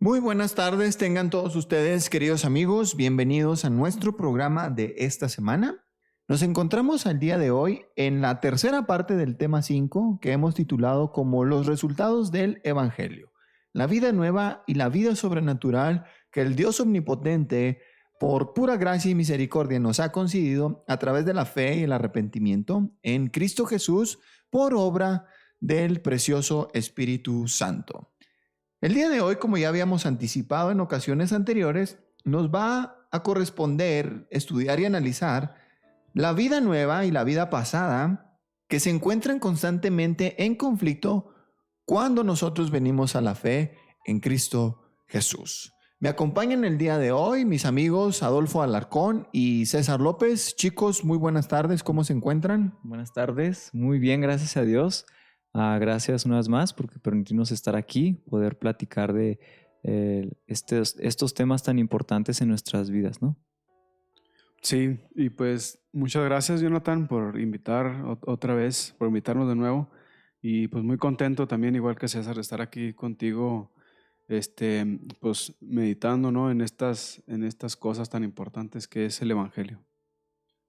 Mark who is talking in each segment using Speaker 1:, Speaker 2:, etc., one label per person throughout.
Speaker 1: Muy buenas tardes, tengan todos ustedes, queridos amigos, bienvenidos a nuestro programa de esta semana. Nos encontramos al día de hoy en la tercera parte del tema 5 que hemos titulado como los resultados del Evangelio, la vida nueva y la vida sobrenatural que el Dios omnipotente, por pura gracia y misericordia, nos ha concedido a través de la fe y el arrepentimiento en Cristo Jesús por obra del precioso Espíritu Santo. El día de hoy, como ya habíamos anticipado en ocasiones anteriores, nos va a corresponder estudiar y analizar la vida nueva y la vida pasada que se encuentran constantemente en conflicto cuando nosotros venimos a la fe en Cristo Jesús. Me acompañan el día de hoy mis amigos Adolfo Alarcón y César López. Chicos, muy buenas tardes, ¿cómo se encuentran?
Speaker 2: Buenas tardes, muy bien, gracias a Dios. Gracias una vez más por permitirnos estar aquí, poder platicar de estos temas tan importantes en nuestras vidas, ¿no?
Speaker 3: Sí, y pues muchas gracias, Jonathan, por invitar otra vez, por invitarnos de nuevo. Y pues muy contento también, igual que César, de estar aquí contigo, pues meditando, ¿no? en estas cosas tan importantes que es el Evangelio.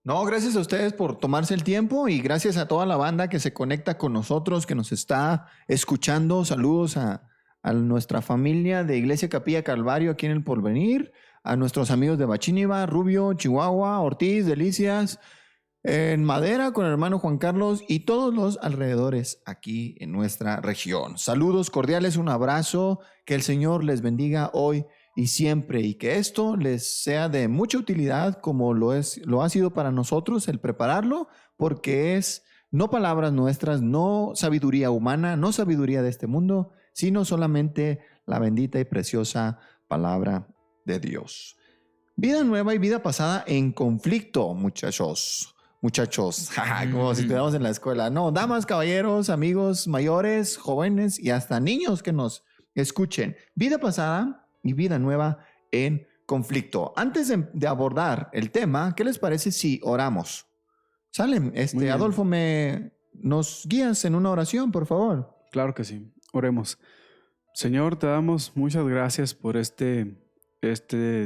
Speaker 1: No, gracias a ustedes por tomarse el tiempo y gracias a toda la banda que se conecta con nosotros, que nos está escuchando. Saludos a nuestra familia de Iglesia Capilla Calvario aquí en El Porvenir, a nuestros amigos de Bachíniva, Rubio, Chihuahua, Ortiz, Delicias, en Madera con el hermano Juan Carlos y todos los alrededores aquí en nuestra región. Saludos cordiales, un abrazo, que el Señor les bendiga hoy y siempre, y que esto les sea de mucha utilidad como lo ha sido para nosotros el prepararlo, porque es no palabras nuestras, no sabiduría humana, no sabiduría de este mundo, sino solamente la bendita y preciosa palabra de Dios. Vida nueva y vida pasada en conflicto, muchachos, como si estuviéramos en la escuela. No, damas, caballeros, amigos mayores, jóvenes y hasta niños que nos escuchen. Vida pasada y vida nueva en conflicto. Antes de abordar el tema, ¿qué les parece si oramos? ¿Salen? Adolfo, ¿nos guías en una oración, por favor?
Speaker 3: Claro que sí, oremos. Señor, te damos muchas gracias por este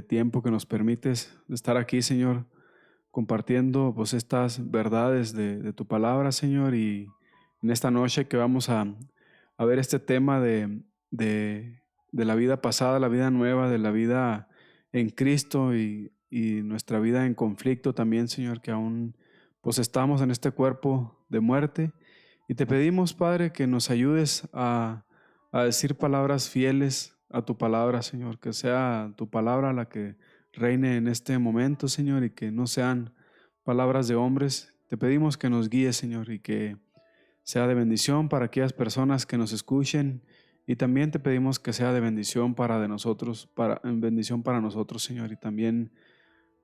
Speaker 3: tiempo que nos permites de estar aquí, Señor, compartiendo pues estas verdades de tu palabra, Señor, y en esta noche que vamos a ver este tema de la vida pasada, la vida nueva, de la vida en Cristo y nuestra vida en conflicto también, Señor, que aún pues estamos en este cuerpo de muerte. Y te pedimos, Padre, que nos ayudes a decir palabras fieles a tu palabra, Señor, que sea tu palabra la que reine en este momento, Señor, y que no sean palabras de hombres. Te pedimos que nos guíes, Señor, y que sea de bendición para aquellas personas que nos escuchen. Y también te pedimos que sea de bendición bendición para nosotros, Señor, y también,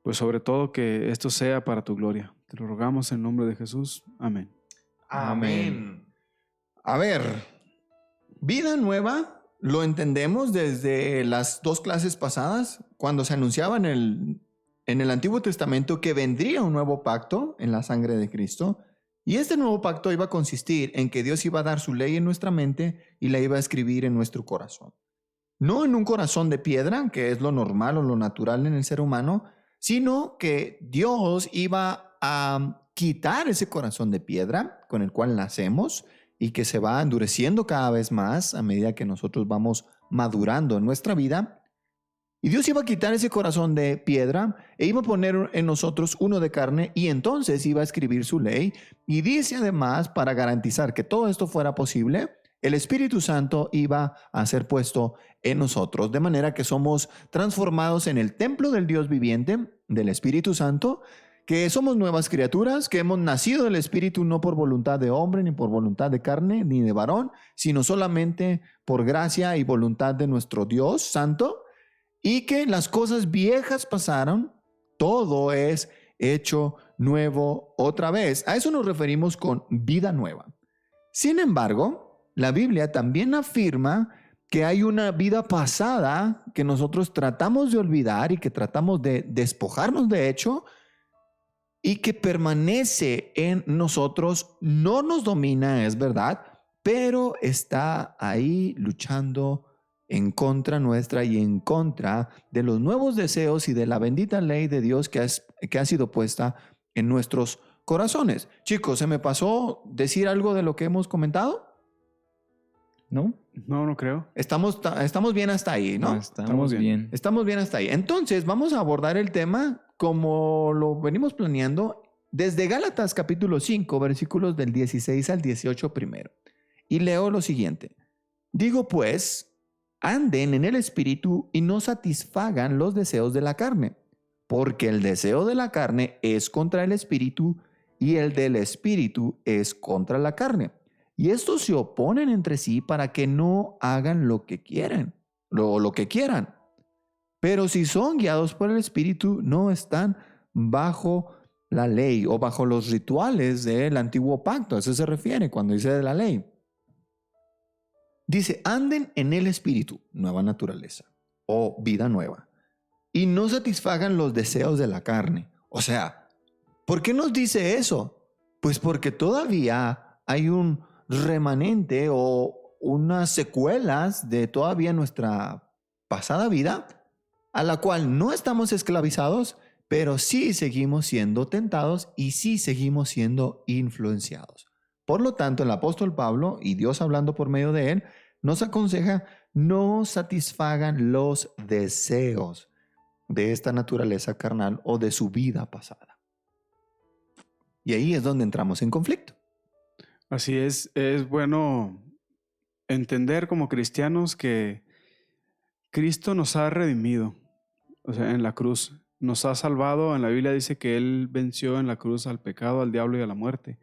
Speaker 3: pues sobre todo, que esto sea para tu gloria. Te lo rogamos en nombre de Jesús. Amén.
Speaker 1: Amén. A ver, vida nueva lo entendemos desde las dos clases pasadas, cuando se anunciaba en el Antiguo Testamento que vendría un nuevo pacto en la sangre de Cristo. Y este nuevo pacto iba a consistir en que Dios iba a dar su ley en nuestra mente y la iba a escribir en nuestro corazón. No en un corazón de piedra, que es lo normal o lo natural en el ser humano, sino que Dios iba a quitar ese corazón de piedra con el cual nacemos y que se va endureciendo cada vez más a medida que nosotros vamos madurando en nuestra vida. Y Dios iba a quitar ese corazón de piedra e iba a poner en nosotros uno de carne y entonces iba a escribir su ley. Y dice además, para garantizar que todo esto fuera posible, el Espíritu Santo iba a ser puesto en nosotros, de manera que somos transformados en el templo del Dios viviente, del Espíritu Santo, que somos nuevas criaturas, que hemos nacido del Espíritu no por voluntad de hombre, ni por voluntad de carne, ni de varón, sino solamente por gracia y voluntad de nuestro Dios Santo, y que las cosas viejas pasaron, todo es hecho nuevo otra vez. A eso nos referimos con vida nueva. Sin embargo, la Biblia también afirma que hay una vida pasada que nosotros tratamos de olvidar y que tratamos de despojarnos de hecho, y que permanece en nosotros, no nos domina, es verdad, pero está ahí luchando en contra nuestra y en contra de los nuevos deseos y de la bendita ley de Dios que ha sido puesta en nuestros corazones. Chicos, ¿se me pasó decir algo de lo que hemos comentado?
Speaker 2: ¿No?
Speaker 3: No, no creo.
Speaker 1: Estamos bien hasta ahí, ¿no?
Speaker 2: Estamos bien.
Speaker 1: Estamos bien hasta ahí. Entonces, vamos a abordar el tema como lo venimos planeando desde Gálatas capítulo 5, versículos del 16 al 18 primero. Y leo lo siguiente. Digo pues, anden en el espíritu y no satisfagan los deseos de la carne, porque el deseo de la carne es contra el espíritu y el del espíritu es contra la carne. Y estos se oponen entre sí para que no hagan lo que quieren, lo que quieran. Pero si son guiados por el espíritu, no están bajo la ley o bajo los rituales del antiguo pacto. A eso se refiere cuando dice de la ley. Dice, anden en el espíritu, nueva naturaleza o vida nueva, y no satisfagan los deseos de la carne. O sea, ¿por qué nos dice eso? Pues porque todavía hay un remanente o unas secuelas de todavía nuestra pasada vida a la cual no estamos esclavizados, pero sí seguimos siendo tentados y sí seguimos siendo influenciados. Por lo tanto, el apóstol Pablo, y Dios hablando por medio de él, nos aconseja no satisfagan los deseos de esta naturaleza carnal o de su vida pasada. Y ahí es donde entramos en conflicto.
Speaker 3: Así es bueno entender como cristianos que Cristo nos ha redimido, o sea, en la cruz. Nos ha salvado. En la Biblia dice que Él venció en la cruz al pecado, al diablo y a la muerte.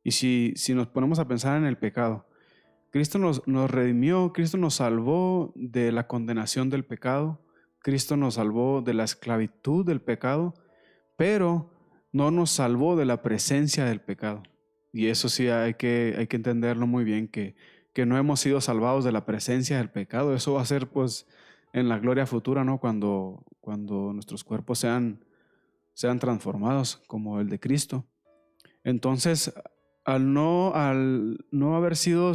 Speaker 3: Y si nos ponemos a pensar en el pecado, Cristo nos redimió, Cristo nos salvó de la condenación del pecado, Cristo nos salvó de la esclavitud del pecado, pero no nos salvó de la presencia del pecado. Y eso sí hay que entenderlo muy bien, que no hemos sido salvados de la presencia del pecado. Eso va a ser pues en la gloria futura, ¿no? Cuando nuestros cuerpos sean transformados como el de Cristo. Entonces, al no haber sido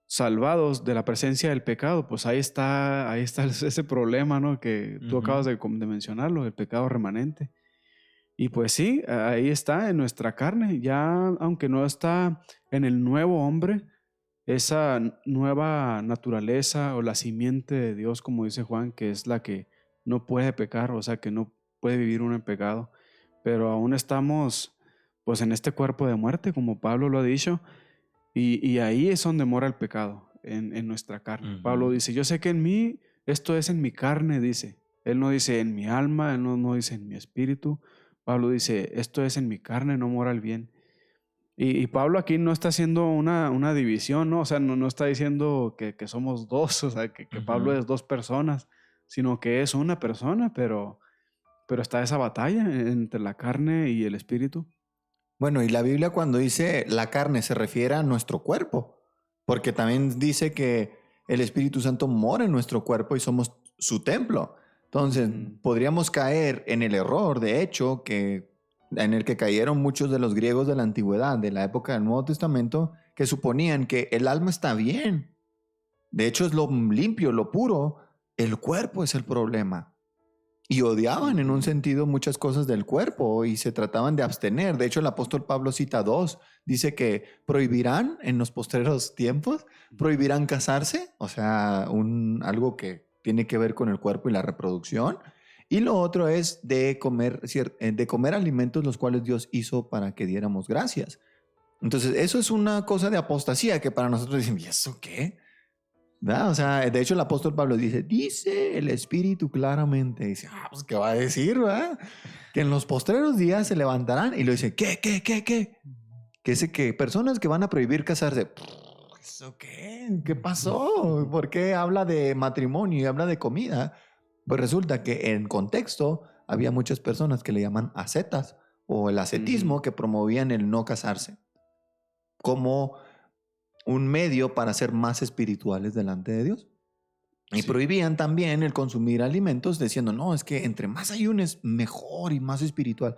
Speaker 3: salvados de la presencia del pecado, pues ahí está ese problema, ¿no? Que tú acabas de mencionarlo, el pecado remanente. Y pues sí, ahí está en nuestra carne, ya aunque no está en el nuevo hombre, esa nueva naturaleza o la simiente de Dios, como dice Juan, que es la que no puede pecar, o sea, que no puede vivir uno en pecado, pero aún estamos pues en este cuerpo de muerte, como Pablo lo ha dicho, y ahí es donde mora el pecado, en nuestra carne. Pablo dice, yo sé que en mí, esto es en mi carne, dice. Él no dice en mi alma, él no dice en mi espíritu. Pablo dice, esto es en mi carne, no mora el bien. Y Pablo aquí no está haciendo una división, ¿no? O sea, no está diciendo que somos dos, o sea, que Pablo es dos personas, sino que es una persona, pero está esa batalla entre la carne y el espíritu.
Speaker 1: Bueno, y la Biblia cuando dice la carne se refiere a nuestro cuerpo, porque también dice que el Espíritu Santo mora en nuestro cuerpo y somos su templo. Entonces, podríamos caer en el error, de hecho, en el que cayeron muchos de los griegos de la antigüedad, de la época del Nuevo Testamento, que suponían que el alma está bien. De hecho, es lo limpio, lo puro. El cuerpo es el problema. Y odiaban en un sentido muchas cosas del cuerpo y se trataban de abstener. De hecho, el apóstol Pablo cita 2. Dice que prohibirán en los postreros tiempos, prohibirán casarse, o sea, algo que tiene que ver con el cuerpo y la reproducción. Y lo otro es de comer alimentos los cuales Dios hizo para que diéramos gracias. Entonces, eso es una cosa de apostasía que para nosotros dicen, ¿y eso qué? ¿Verdad? O sea, de hecho el apóstol Pablo dice el Espíritu claramente, dice, pues ¿qué va a decir? ¿Verdad? Que en los postreros días se levantarán y lo dice, ¿qué? Que dice que personas que van a prohibir casarse. ¿Eso qué? ¿Qué pasó? ¿Por qué habla de matrimonio y habla de comida? Pues resulta que en contexto había muchas personas que le llaman ascetas o el ascetismo que promovían el no casarse como un medio para ser más espirituales delante de Dios. Y prohibían también el consumir alimentos diciendo, no, es que entre más ayunes, mejor y más espiritual.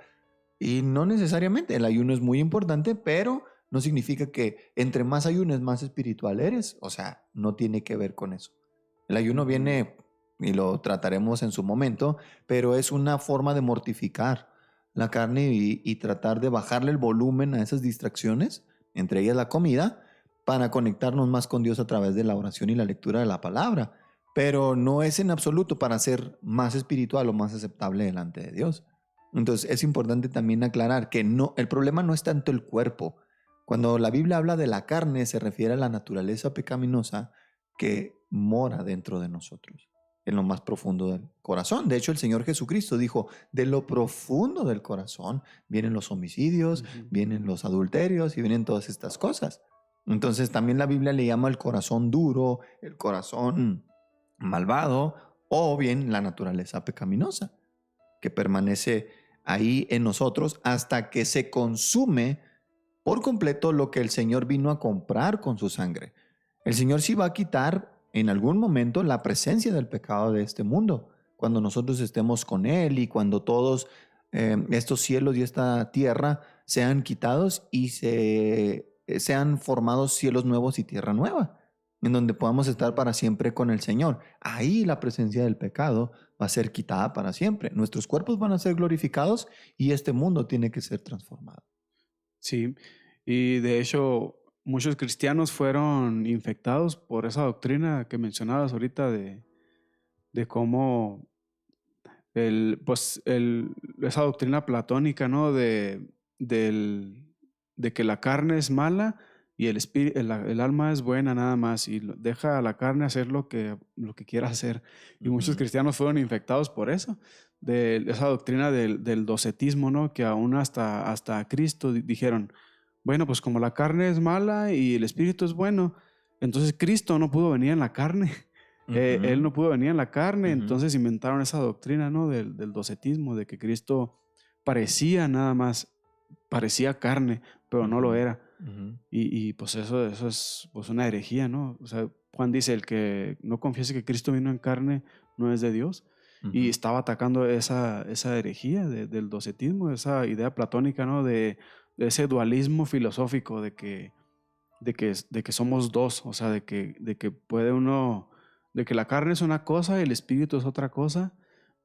Speaker 1: Y no necesariamente, el ayuno es muy importante, pero no significa que entre más ayunes, más espiritual eres. O sea, no tiene que ver con eso. El ayuno viene, y lo trataremos en su momento, pero es una forma de mortificar la carne y tratar de bajarle el volumen a esas distracciones, entre ellas la comida, para conectarnos más con Dios a través de la oración y la lectura de la palabra. Pero no es en absoluto para ser más espiritual o más aceptable delante de Dios. Entonces es importante también aclarar que no, el problema no es tanto el cuerpo. Cuando la Biblia habla de la carne, se refiere a la naturaleza pecaminosa que mora dentro de nosotros, en lo más profundo del corazón. De hecho, el Señor Jesucristo dijo, de lo profundo del corazón vienen los homicidios, vienen los adulterios y vienen todas estas cosas. Entonces también la Biblia le llama el corazón duro, el corazón malvado, o bien la naturaleza pecaminosa, que permanece ahí en nosotros hasta que se consume por completo lo que el Señor vino a comprar con su sangre. El Señor sí va a quitar en algún momento la presencia del pecado de este mundo, cuando nosotros estemos con Él y cuando todos estos cielos y esta tierra sean quitados y sean formados cielos nuevos y tierra nueva, en donde podamos estar para siempre con el Señor. Ahí la presencia del pecado va a ser quitada para siempre. Nuestros cuerpos van a ser glorificados y este mundo tiene que ser transformado.
Speaker 3: Sí, y de hecho muchos cristianos fueron infectados por esa doctrina que mencionabas ahorita de cómo esa doctrina platónica, ¿no? De que la carne es mala y el alma es buena nada más y deja a la carne hacer lo que quiera hacer. Y muchos cristianos fueron infectados por eso, de esa doctrina del docetismo, ¿no? Que aún hasta Cristo dijeron, bueno, pues como la carne es mala y el espíritu es bueno, entonces Cristo no pudo venir en la carne. Él no pudo venir en la carne, entonces inventaron esa doctrina, ¿no? Del docetismo, de que Cristo parecía nada más, parecía carne, pero no lo era. Y pues eso es pues una herejía, ¿no? O sea, Juan dice, el que no confiese que Cristo vino en carne no es de Dios. Y estaba atacando esa herejía del docetismo, esa idea platónica, ¿no? De ese dualismo filosófico de que somos dos, o sea, de que puede uno, de que la carne es una cosa y el espíritu es otra cosa,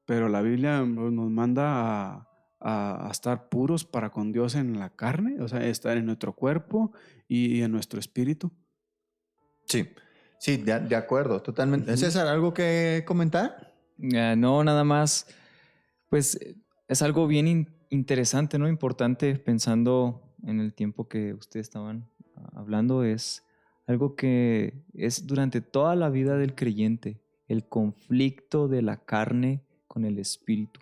Speaker 3: pero la Biblia nos manda a estar puros para con Dios en la carne, o sea, estar en nuestro cuerpo y en nuestro espíritu.
Speaker 1: Sí, sí, de acuerdo, totalmente. ¿César, algo que comentar?
Speaker 2: No, nada más, pues es algo bien interesante, ¿no? Importante pensando en el tiempo que ustedes estaban hablando, es algo que es durante toda la vida del creyente, el conflicto de la carne con el espíritu.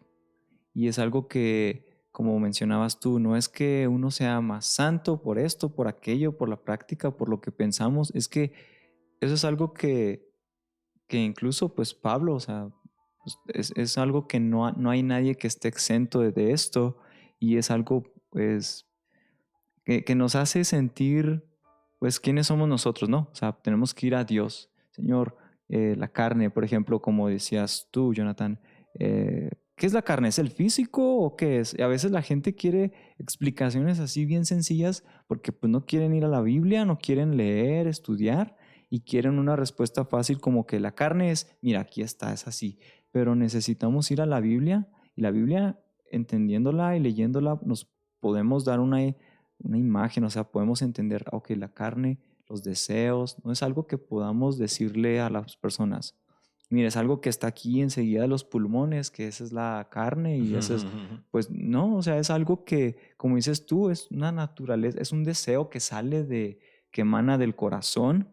Speaker 2: Y es algo que, como mencionabas tú, no es que uno sea más santo por esto, por aquello, por la práctica, por lo que pensamos, es que eso es algo que incluso pues Pablo, o sea, es algo que no hay nadie que esté exento de esto y es algo pues que nos hace sentir pues quiénes somos nosotros, ¿no? O sea, tenemos que ir a Dios. Señor, la carne, por ejemplo, como decías tú, Jonathan, ¿qué es la carne? ¿Es el físico o qué es? Y a veces la gente quiere explicaciones así bien sencillas porque pues no quieren ir a la Biblia, no quieren leer, estudiar y quieren una respuesta fácil como que la carne es, mira, aquí está, es así. Pero necesitamos ir a la Biblia y la Biblia, entendiéndola y leyéndola, nos podemos dar una imagen, o sea, podemos entender, ok, la carne, los deseos, no es algo que podamos decirle a las personas. Mira, es algo que está aquí enseguida de los pulmones, que esa es la carne y eso es, pues no, o sea, es algo que, como dices tú, es una naturaleza, es un deseo que sale que emana del corazón,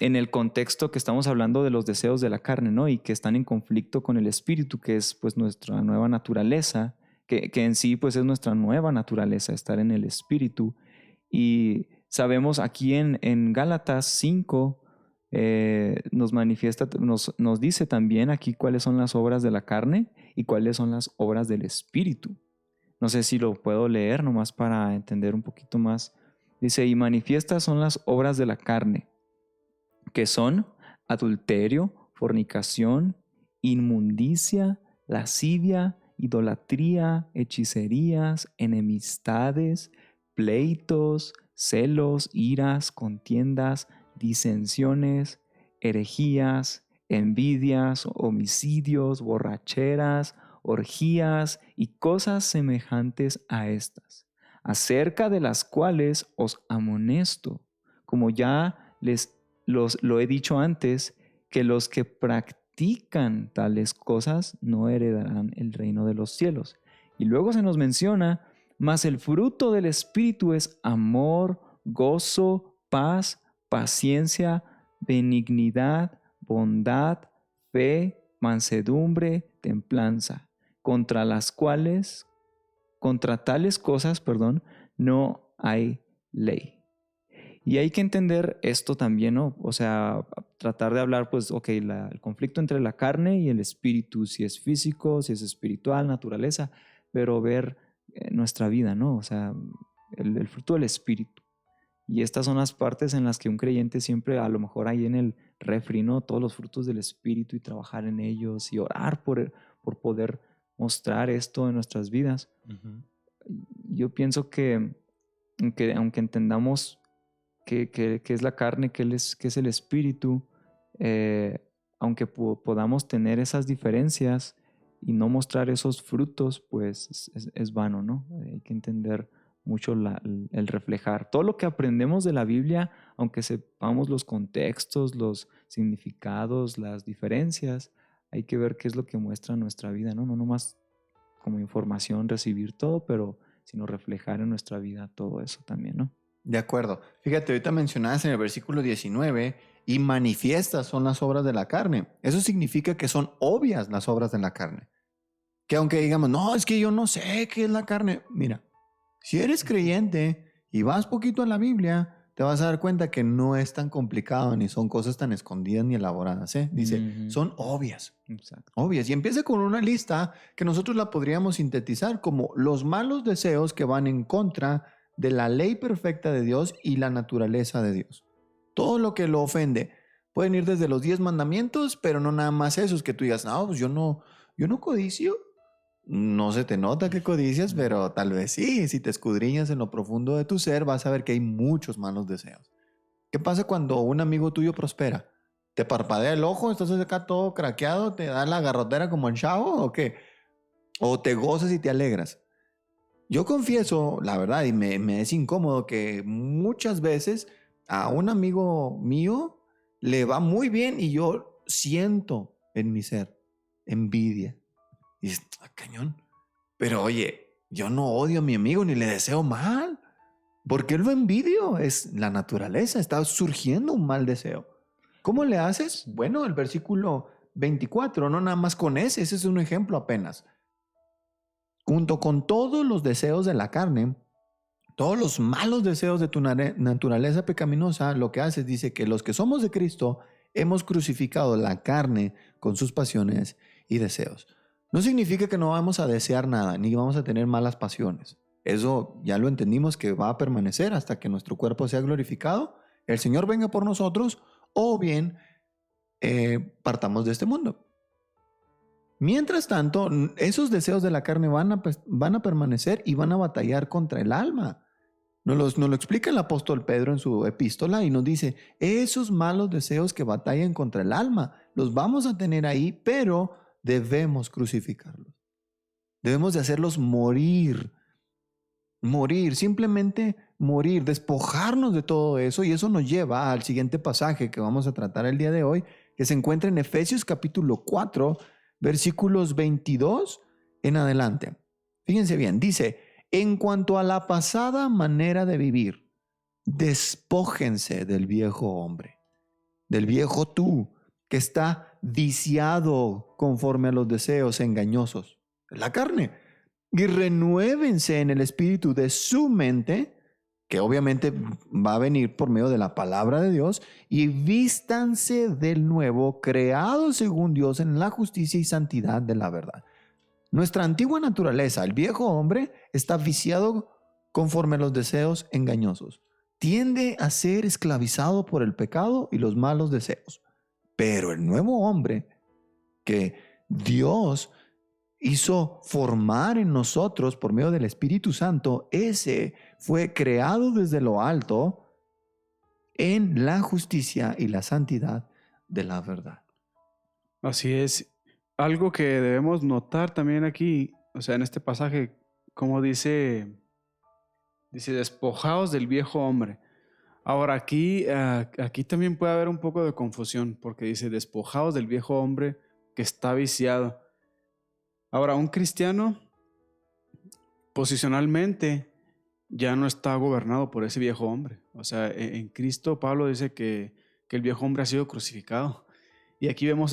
Speaker 2: en el contexto que estamos hablando de los deseos de la carne, ¿no? Y que están en conflicto con el espíritu, que es pues nuestra nueva naturaleza, que en sí pues es nuestra nueva naturaleza, estar en el espíritu. Y sabemos aquí en Gálatas 5, nos manifiesta, nos dice también aquí cuáles son las obras de la carne y cuáles son las obras del espíritu. No sé si lo puedo leer nomás para entender un poquito más. Dice, y manifiestas son las obras de la carne, que son adulterio, fornicación, inmundicia, lascivia, idolatría, hechicerías, enemistades, pleitos, celos, iras, contiendas, disensiones, herejías, envidias, homicidios, borracheras, orgías y cosas semejantes a estas, acerca de las cuales os amonesto, como ya lo he dicho antes, que los que practican tales cosas no heredarán el reino de los cielos. Y luego se nos menciona, mas el fruto del Espíritu es amor, gozo, paz, paciencia, benignidad, bondad, fe, mansedumbre, templanza, contra tales cosas, no hay ley. Y hay que entender esto también, ¿no? O sea, tratar de hablar, pues, ok, el conflicto entre la carne y el espíritu, si es físico, si es espiritual, naturaleza, pero ver nuestra vida, ¿no? O sea, el fruto del espíritu. Y estas son las partes en las que un creyente siempre, a lo mejor ahí en el refri, ¿no? Todos los frutos del espíritu y trabajar en ellos y orar por poder mostrar esto en nuestras vidas. Uh-huh. Yo pienso que aunque entendamos que es la carne, que es el espíritu, aunque podamos tener esas diferencias y no mostrar esos frutos, pues es vano, ¿no? Hay que entender mucho el reflejar. Todo lo que aprendemos de la Biblia, aunque sepamos los contextos, los significados, las diferencias, hay que ver qué es lo que muestra nuestra vida, ¿no? No nomás como información recibir todo, pero sino reflejar en nuestra vida todo eso también, ¿no?
Speaker 1: De acuerdo. Fíjate, ahorita mencionaste en el versículo 19, y manifiestas son las obras de la carne. Eso significa que son obvias las obras de la carne. Que aunque digamos, no, es que yo no sé qué es la carne. Mira, si eres creyente y vas poquito a la Biblia, te vas a dar cuenta que no es tan complicado, ni son cosas tan escondidas ni elaboradas, ¿eh? Dice, son obvias.
Speaker 2: Exacto.
Speaker 1: Obvias. Y empieza con una lista que nosotros la podríamos sintetizar como los malos deseos que van en contra de la ley perfecta de Dios y la naturaleza de Dios. Todo lo que lo ofende. Pueden ir desde los 10 mandamientos, pero no nada más esos que tú digas, no, pues yo no codicio. No se te nota que codicias, pero tal vez sí. Si te escudriñas en lo profundo de tu ser, vas a ver que hay muchos malos deseos. ¿Qué pasa cuando un amigo tuyo prospera? ¿Te parpadea el ojo? ¿Estás acá todo craqueado? ¿Te da la garrotera como el Chavo o qué? ¿O te gozas y te alegras? Yo confieso, la verdad, y me es incómodo, que muchas veces a un amigo mío le va muy bien y yo siento en mi ser envidia. Y es cañón. Pero oye, yo no odio a mi amigo ni le deseo mal. ¿Por qué lo envidio? Es la naturaleza, está surgiendo un mal deseo. ¿Cómo le haces? Bueno, el versículo 24, no nada más con ese es un ejemplo apenas. Junto con todos los deseos de la carne, todos los malos deseos de tu naturaleza pecaminosa, lo que haces, dice que los que somos de Cristo hemos crucificado la carne con sus pasiones y deseos. No significa que no vamos a desear nada, ni vamos a tener malas pasiones. Eso ya lo entendimos que va a permanecer hasta que nuestro cuerpo sea glorificado, el Señor venga por nosotros o bien partamos de este mundo. Mientras tanto, esos deseos de la carne van a permanecer y van a batallar contra el alma. Nos lo explica el apóstol Pedro en su epístola y nos dice, esos malos deseos que batallan contra el alma, los vamos a tener ahí, pero debemos crucificarlos. Debemos de hacerlos morir, simplemente morir, despojarnos de todo eso, y eso nos lleva al siguiente pasaje que vamos a tratar el día de hoy, que se encuentra en Efesios capítulo 4, versículos 22 en adelante. Fíjense bien, dice, en cuanto a la pasada manera de vivir, despójense del viejo hombre, del viejo tú, que está viciado conforme a los deseos engañosos, la carne, y renuévense en el espíritu de su mente, que obviamente va a venir por medio de la palabra de Dios, y vístanse del nuevo, creado según Dios en la justicia y santidad de la verdad. Nuestra antigua naturaleza, el viejo hombre, está viciado conforme a los deseos engañosos. Tiende a ser esclavizado por el pecado y los malos deseos. Pero el nuevo hombre que Dios hizo formar en nosotros por medio del Espíritu Santo, ese fue creado desde lo alto en la justicia y la santidad de la verdad.
Speaker 3: Así es. Algo que debemos notar también aquí, o sea, en este pasaje, como dice, despojaos del viejo hombre. Ahora, aquí también puede haber un poco de confusión, porque dice, despojaos del viejo hombre que está viciado. Ahora, un cristiano, posicionalmente, ya no está gobernado por ese viejo hombre. O sea, en Cristo, Pablo dice que el viejo hombre ha sido crucificado. Y aquí vemos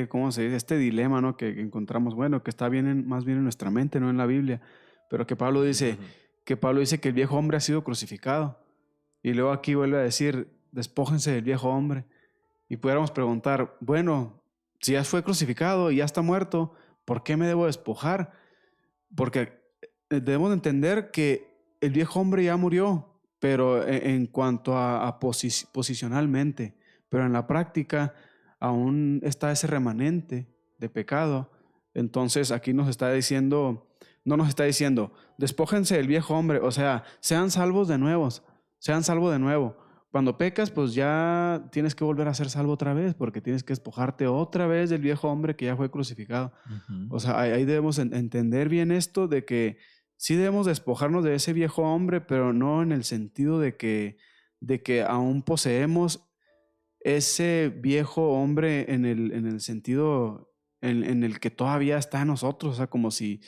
Speaker 3: ¿cómo se dice? Este dilema, ¿no? Que encontramos, bueno, que está más bien en nuestra mente, no en la Biblia, pero que Pablo dice que el viejo hombre ha sido crucificado. Y luego aquí vuelve a decir, despójense del viejo hombre. Y pudiéramos preguntar, bueno, si ya fue crucificado y ya está muerto, ¿por qué me debo despojar? Porque debemos entender que el viejo hombre ya murió, pero en cuanto a posicionalmente, pero en la práctica aún está ese remanente de pecado. Entonces aquí no nos está diciendo, despójense del viejo hombre, o sea, sean salvos de nuevo. Cuando pecas, pues ya tienes que volver a ser salvo otra vez, porque tienes que despojarte otra vez del viejo hombre que ya fue crucificado. O sea, ahí debemos entender bien esto de que sí debemos despojarnos de ese viejo hombre, pero no en el sentido de que aún poseemos ese viejo hombre en el sentido en el que todavía está en nosotros. O sea, como si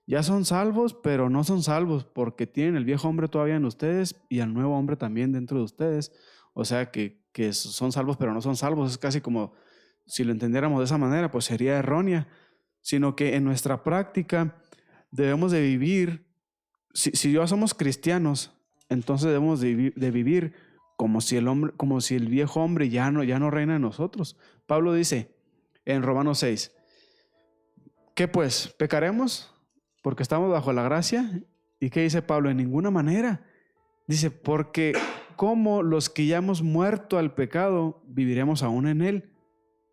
Speaker 3: ya son salvos, pero no son salvos porque tienen el viejo hombre todavía en ustedes y al nuevo hombre también dentro de ustedes. O sea, que son salvos, pero no son salvos. Es casi como si lo entendiéramos de esa manera, pues sería errónea. Sino que en nuestra práctica debemos de vivir, si ya somos cristianos, entonces debemos de vivir como si el viejo hombre ya no reina en nosotros. Pablo dice en Romanos 6, ¿qué pues? ¿Pecaremos porque estamos bajo la gracia? ¿Y qué dice Pablo? En ninguna manera. Dice, porque como los que ya hemos muerto al pecado, viviremos aún en él.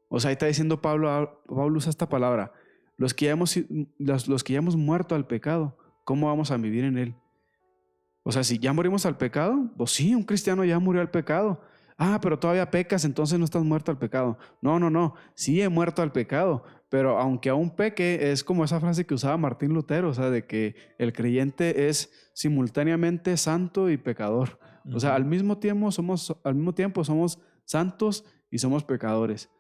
Speaker 3: O sea, ahí está diciendo Pablo usa esta palabra, los que ya hemos muerto al pecado, ¿cómo vamos a vivir en él? O sea, si ya morimos al pecado, pues sí, un cristiano ya murió al pecado. Ah, pero todavía pecas, entonces no estás muerto al pecado. No, sí he muerto al pecado, pero aunque aún peque, es como esa frase que usaba Martín Lutero, o sea, de que el creyente es simultáneamente santo y pecador. O sea, al mismo tiempo somos santos y somos pecadores.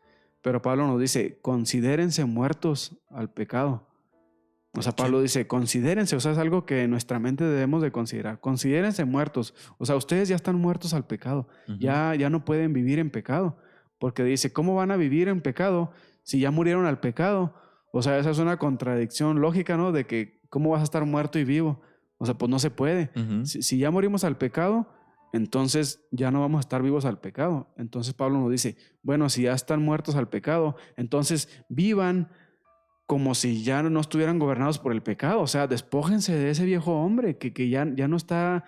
Speaker 3: Pero Pablo nos dice, considérense muertos al pecado. O sea, Pablo dice, considérense, o sea, es algo que en nuestra mente debemos de considerar. Considérense muertos. O sea, ustedes ya están muertos al pecado. Ya no pueden vivir en pecado. Porque dice, ¿cómo van a vivir en pecado si ya murieron al pecado? O sea, esa es una contradicción lógica, ¿no? De que, ¿cómo vas a estar muerto y vivo? O sea, pues no se puede. Si ya morimos al pecado, entonces ya no vamos a estar vivos al pecado. Entonces Pablo nos dice, bueno, si ya están muertos al pecado, entonces vivan como si ya no estuvieran gobernados por el pecado. O sea, despójense de ese viejo hombre que ya no está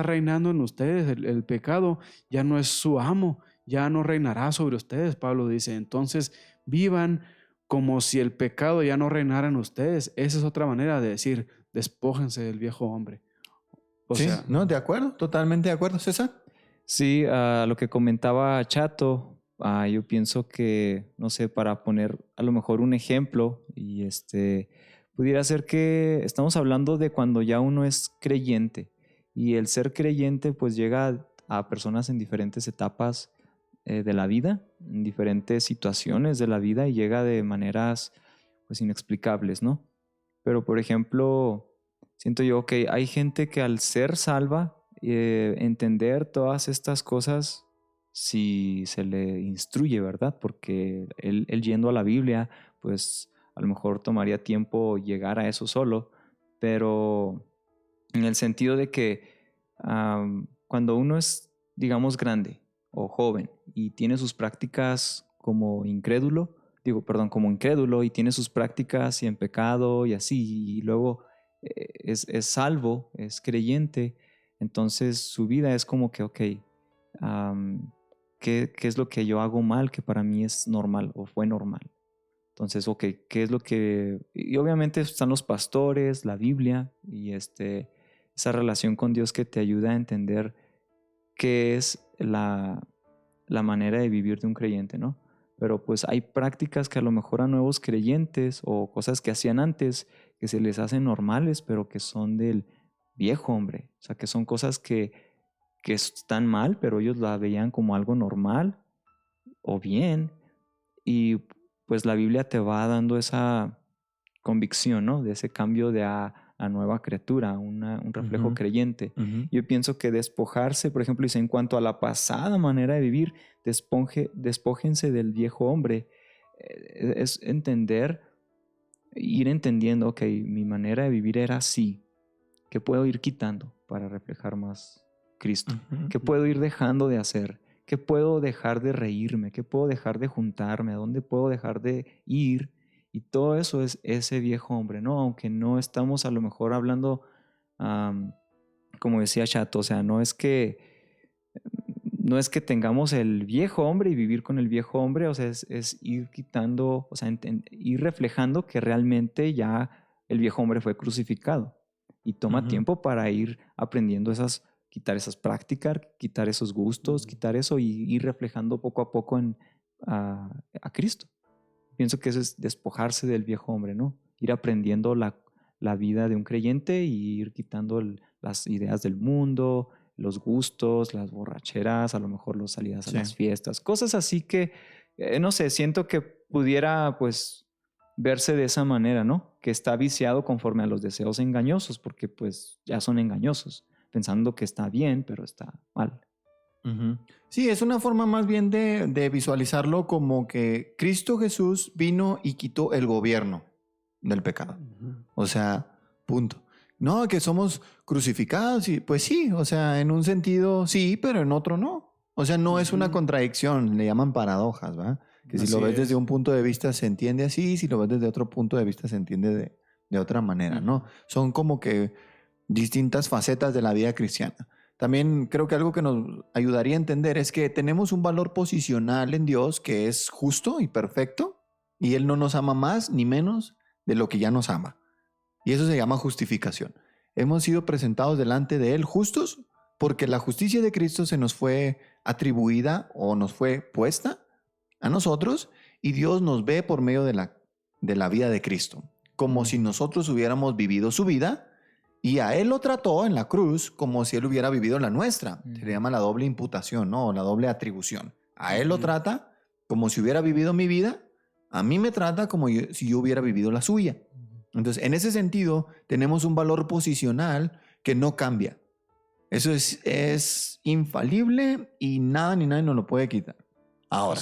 Speaker 3: reinando en ustedes. El pecado ya no es su amo, ya no reinará sobre ustedes, Pablo dice. Entonces, vivan como si el pecado ya no reinara en ustedes. Esa es otra manera de decir, despójense del viejo hombre.
Speaker 1: Sí, no, de acuerdo, totalmente de acuerdo, César.
Speaker 2: Sí, a lo que comentaba Chato, yo pienso que, no sé, para poner a lo mejor un ejemplo, y pudiera ser que estamos hablando de cuando ya uno es creyente, y el ser creyente pues llega a personas en diferentes etapas de la vida, en diferentes situaciones de la vida, y llega de maneras pues inexplicables, ¿no? Pero por ejemplo, siento yo que hay gente que al ser salva, entender todas estas cosas, si se le instruye, ¿verdad? Porque él yendo a la Biblia, pues a lo mejor tomaría tiempo llegar a eso solo, pero en el sentido de que cuando uno es, digamos, grande o joven y tiene sus prácticas como incrédulo y tiene sus prácticas y en pecado y así, y luego es salvo, es creyente, entonces su vida es como que, ok, ¿qué es lo que yo hago mal que para mí es normal o fue normal? Entonces, ok, ¿qué es lo que...? Y obviamente están los pastores, la Biblia y esa relación con Dios que te ayuda a entender qué es la manera de vivir de un creyente, ¿no? Pero pues hay prácticas que a lo mejor a nuevos creyentes o cosas que hacían antes que se les hacen normales, pero que son del viejo hombre. O sea, que son cosas que están mal, pero ellos la veían como algo normal o bien. Y pues la Biblia te va dando esa convicción, ¿no? De ese cambio de a nueva criatura, un reflejo creyente. Yo pienso que despojarse, por ejemplo, dice en cuanto a la pasada manera de vivir, despójense del viejo hombre. Es entender, ir entendiendo, ok, mi manera de vivir era así, ¿qué puedo ir quitando para reflejar más Cristo? ¿Qué puedo ir dejando de hacer? ¿Qué puedo dejar de reírme? ¿Qué puedo dejar de juntarme? ¿A dónde puedo dejar de ir? Y todo eso es ese viejo hombre, ¿no? Aunque no estamos a lo mejor hablando, como decía Chato, o sea, no es que tengamos el viejo hombre y vivir con el viejo hombre, o sea, es ir quitando, o sea, ir reflejando que realmente ya el viejo hombre fue crucificado. Y toma tiempo para ir aprendiendo quitar esas prácticas, quitar esos gustos, quitar eso y ir reflejando poco a poco a Cristo. Pienso que eso es despojarse del viejo hombre, ¿no? Ir aprendiendo la vida de un creyente y ir quitando las ideas del mundo, los gustos, las borracheras, a lo mejor las salidas a las fiestas, cosas así que, no sé, siento que pudiera pues verse de esa manera, ¿no? Que está viciado conforme a los deseos engañosos, porque pues ya son engañosos, pensando que está bien, pero está mal.
Speaker 1: Sí, es una forma más bien de visualizarlo como que Cristo Jesús vino y quitó el gobierno del pecado. O sea, punto. No, que somos crucificados y pues sí, o sea, en un sentido sí, pero en otro no. O sea, no es una contradicción, le llaman paradojas, ¿verdad? Que si lo ves desde un punto de vista se entiende así, si lo ves desde otro punto de vista se entiende de otra manera, ¿no? Son como que distintas facetas de la vida cristiana. También creo que algo que nos ayudaría a entender es que tenemos un valor posicional en Dios que es justo y perfecto y Él no nos ama más ni menos de lo que ya nos ama. Y eso se llama justificación. Hemos sido presentados delante de Él justos porque la justicia de Cristo se nos fue atribuida o nos fue puesta a nosotros y Dios nos ve por medio de la vida de Cristo, como si nosotros hubiéramos vivido su vida. Y a Él lo trató en la cruz como si Él hubiera vivido la nuestra. Se le llama la doble imputación, ¿no? La doble atribución. A Él lo trata como si hubiera vivido mi vida. A mí me trata como si yo hubiera vivido la suya. Entonces, en ese sentido, tenemos un valor posicional que no cambia. Eso es infalible y nada ni nadie nos lo puede quitar. Ahora,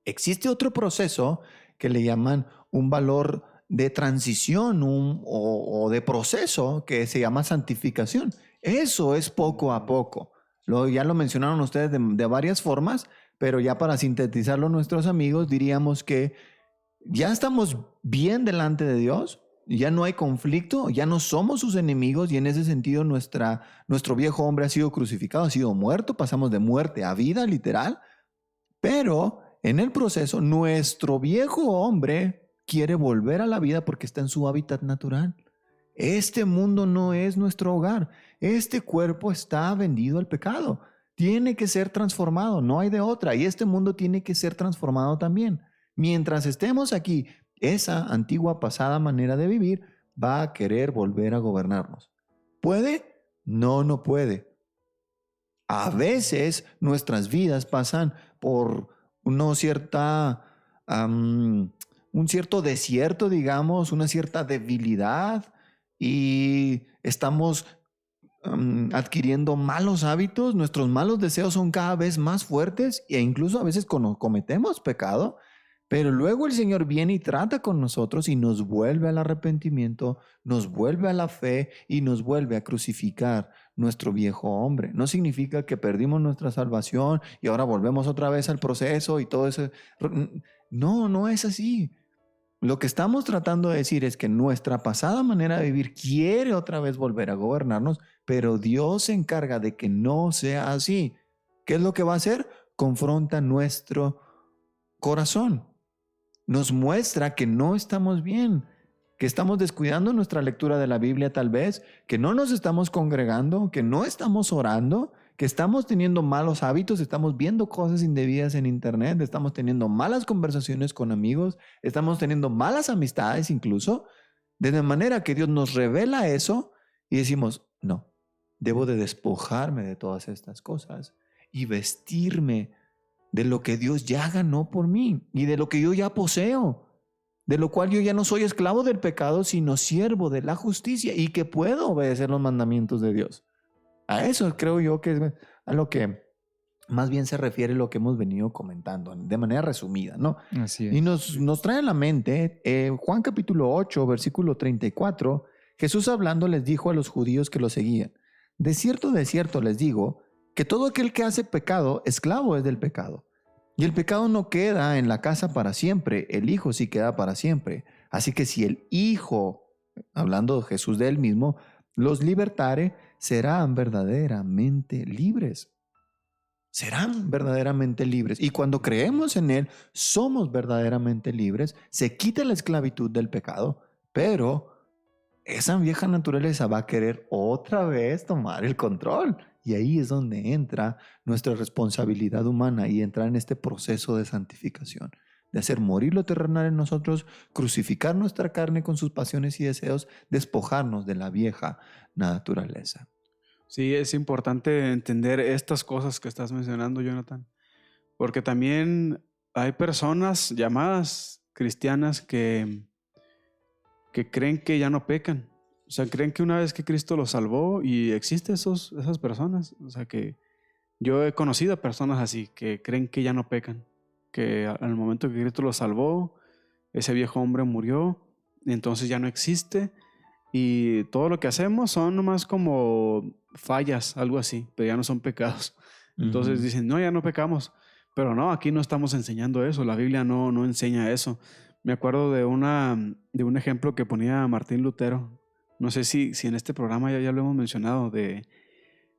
Speaker 1: existe otro proceso que le llaman un valor de transición o de proceso que se llama santificación. Eso es poco a poco. Ya lo mencionaron ustedes de varias formas, pero ya para sintetizarlo nuestros amigos diríamos que ya estamos bien delante de Dios, ya no hay conflicto, ya no somos sus enemigos y en ese sentido nuestro viejo hombre ha sido crucificado, ha sido muerto, pasamos de muerte a vida literal, pero en el proceso nuestro viejo hombre quiere volver a la vida porque está en su hábitat natural. Este mundo no es nuestro hogar. Este cuerpo está vendido al pecado. Tiene que ser transformado, no hay de otra. Y este mundo tiene que ser transformado también. Mientras estemos aquí, esa antigua pasada manera de vivir va a querer volver a gobernarnos. ¿Puede? No, no puede. A veces nuestras vidas pasan por un cierto desierto, digamos, una cierta debilidad y estamos adquiriendo malos hábitos, nuestros malos deseos son cada vez más fuertes e incluso a veces cometemos pecado, pero luego el Señor viene y trata con nosotros y nos vuelve al arrepentimiento, nos vuelve a la fe y nos vuelve a crucificar nuestro viejo hombre. No significa que perdimos nuestra salvación y ahora volvemos otra vez al proceso y todo eso. No, no es así. Lo que estamos tratando de decir es que nuestra pasada manera de vivir quiere otra vez volver a gobernarnos, pero Dios se encarga de que no sea así. ¿Qué es lo que va a hacer? Confronta nuestro corazón. Nos muestra que no estamos bien, que estamos descuidando nuestra lectura de la Biblia tal vez, que no nos estamos congregando, que no estamos orando, que estamos teniendo malos hábitos, estamos viendo cosas indebidas en internet, estamos teniendo malas conversaciones con amigos, estamos teniendo malas amistades incluso, de manera que Dios nos revela eso y decimos, no, debo de despojarme de todas estas cosas y vestirme de lo que Dios ya ganó por mí y de lo que yo ya poseo, de lo cual yo ya no soy esclavo del pecado, sino siervo de la justicia y que puedo obedecer los mandamientos de Dios. A eso creo yo que es a lo que más bien se refiere lo que hemos venido comentando de manera resumida, ¿no?
Speaker 2: Así es.
Speaker 1: Y nos trae a la mente Juan capítulo 8, versículo 34, Jesús hablando les dijo a los judíos que lo seguían, de cierto les digo, que todo aquel que hace pecado, esclavo es del pecado. Y el pecado no queda en la casa para siempre, el Hijo sí queda para siempre. Así que si el Hijo, hablando Jesús de él mismo, los libertare, serán verdaderamente libres. Serán verdaderamente libres. Y cuando creemos en Él, somos verdaderamente libres. Se quita la esclavitud del pecado, pero esa vieja naturaleza va a querer otra vez tomar el control. Y ahí es donde entra nuestra responsabilidad humana y entra en este proceso de santificación, de hacer morir lo terrenal en nosotros, crucificar nuestra carne con sus pasiones y deseos, despojarnos de la vieja naturaleza.
Speaker 3: Sí, es importante entender estas cosas que estás mencionando, Jonathan, porque también hay personas llamadas cristianas que creen que ya no pecan. O sea, creen que una vez que Cristo los salvó, y existen esas personas. O sea, que yo he conocido a personas así, que creen que ya no pecan, que al momento que Cristo los salvó, ese viejo hombre murió, y entonces ya no existe, y todo lo que hacemos son nomás como fallas, algo así, pero ya no son pecados. Entonces dicen, no, ya no pecamos. Pero no, aquí no estamos enseñando eso. La Biblia no enseña eso. Me acuerdo de un ejemplo que ponía Martín Lutero. No sé si en este programa ya lo hemos mencionado, de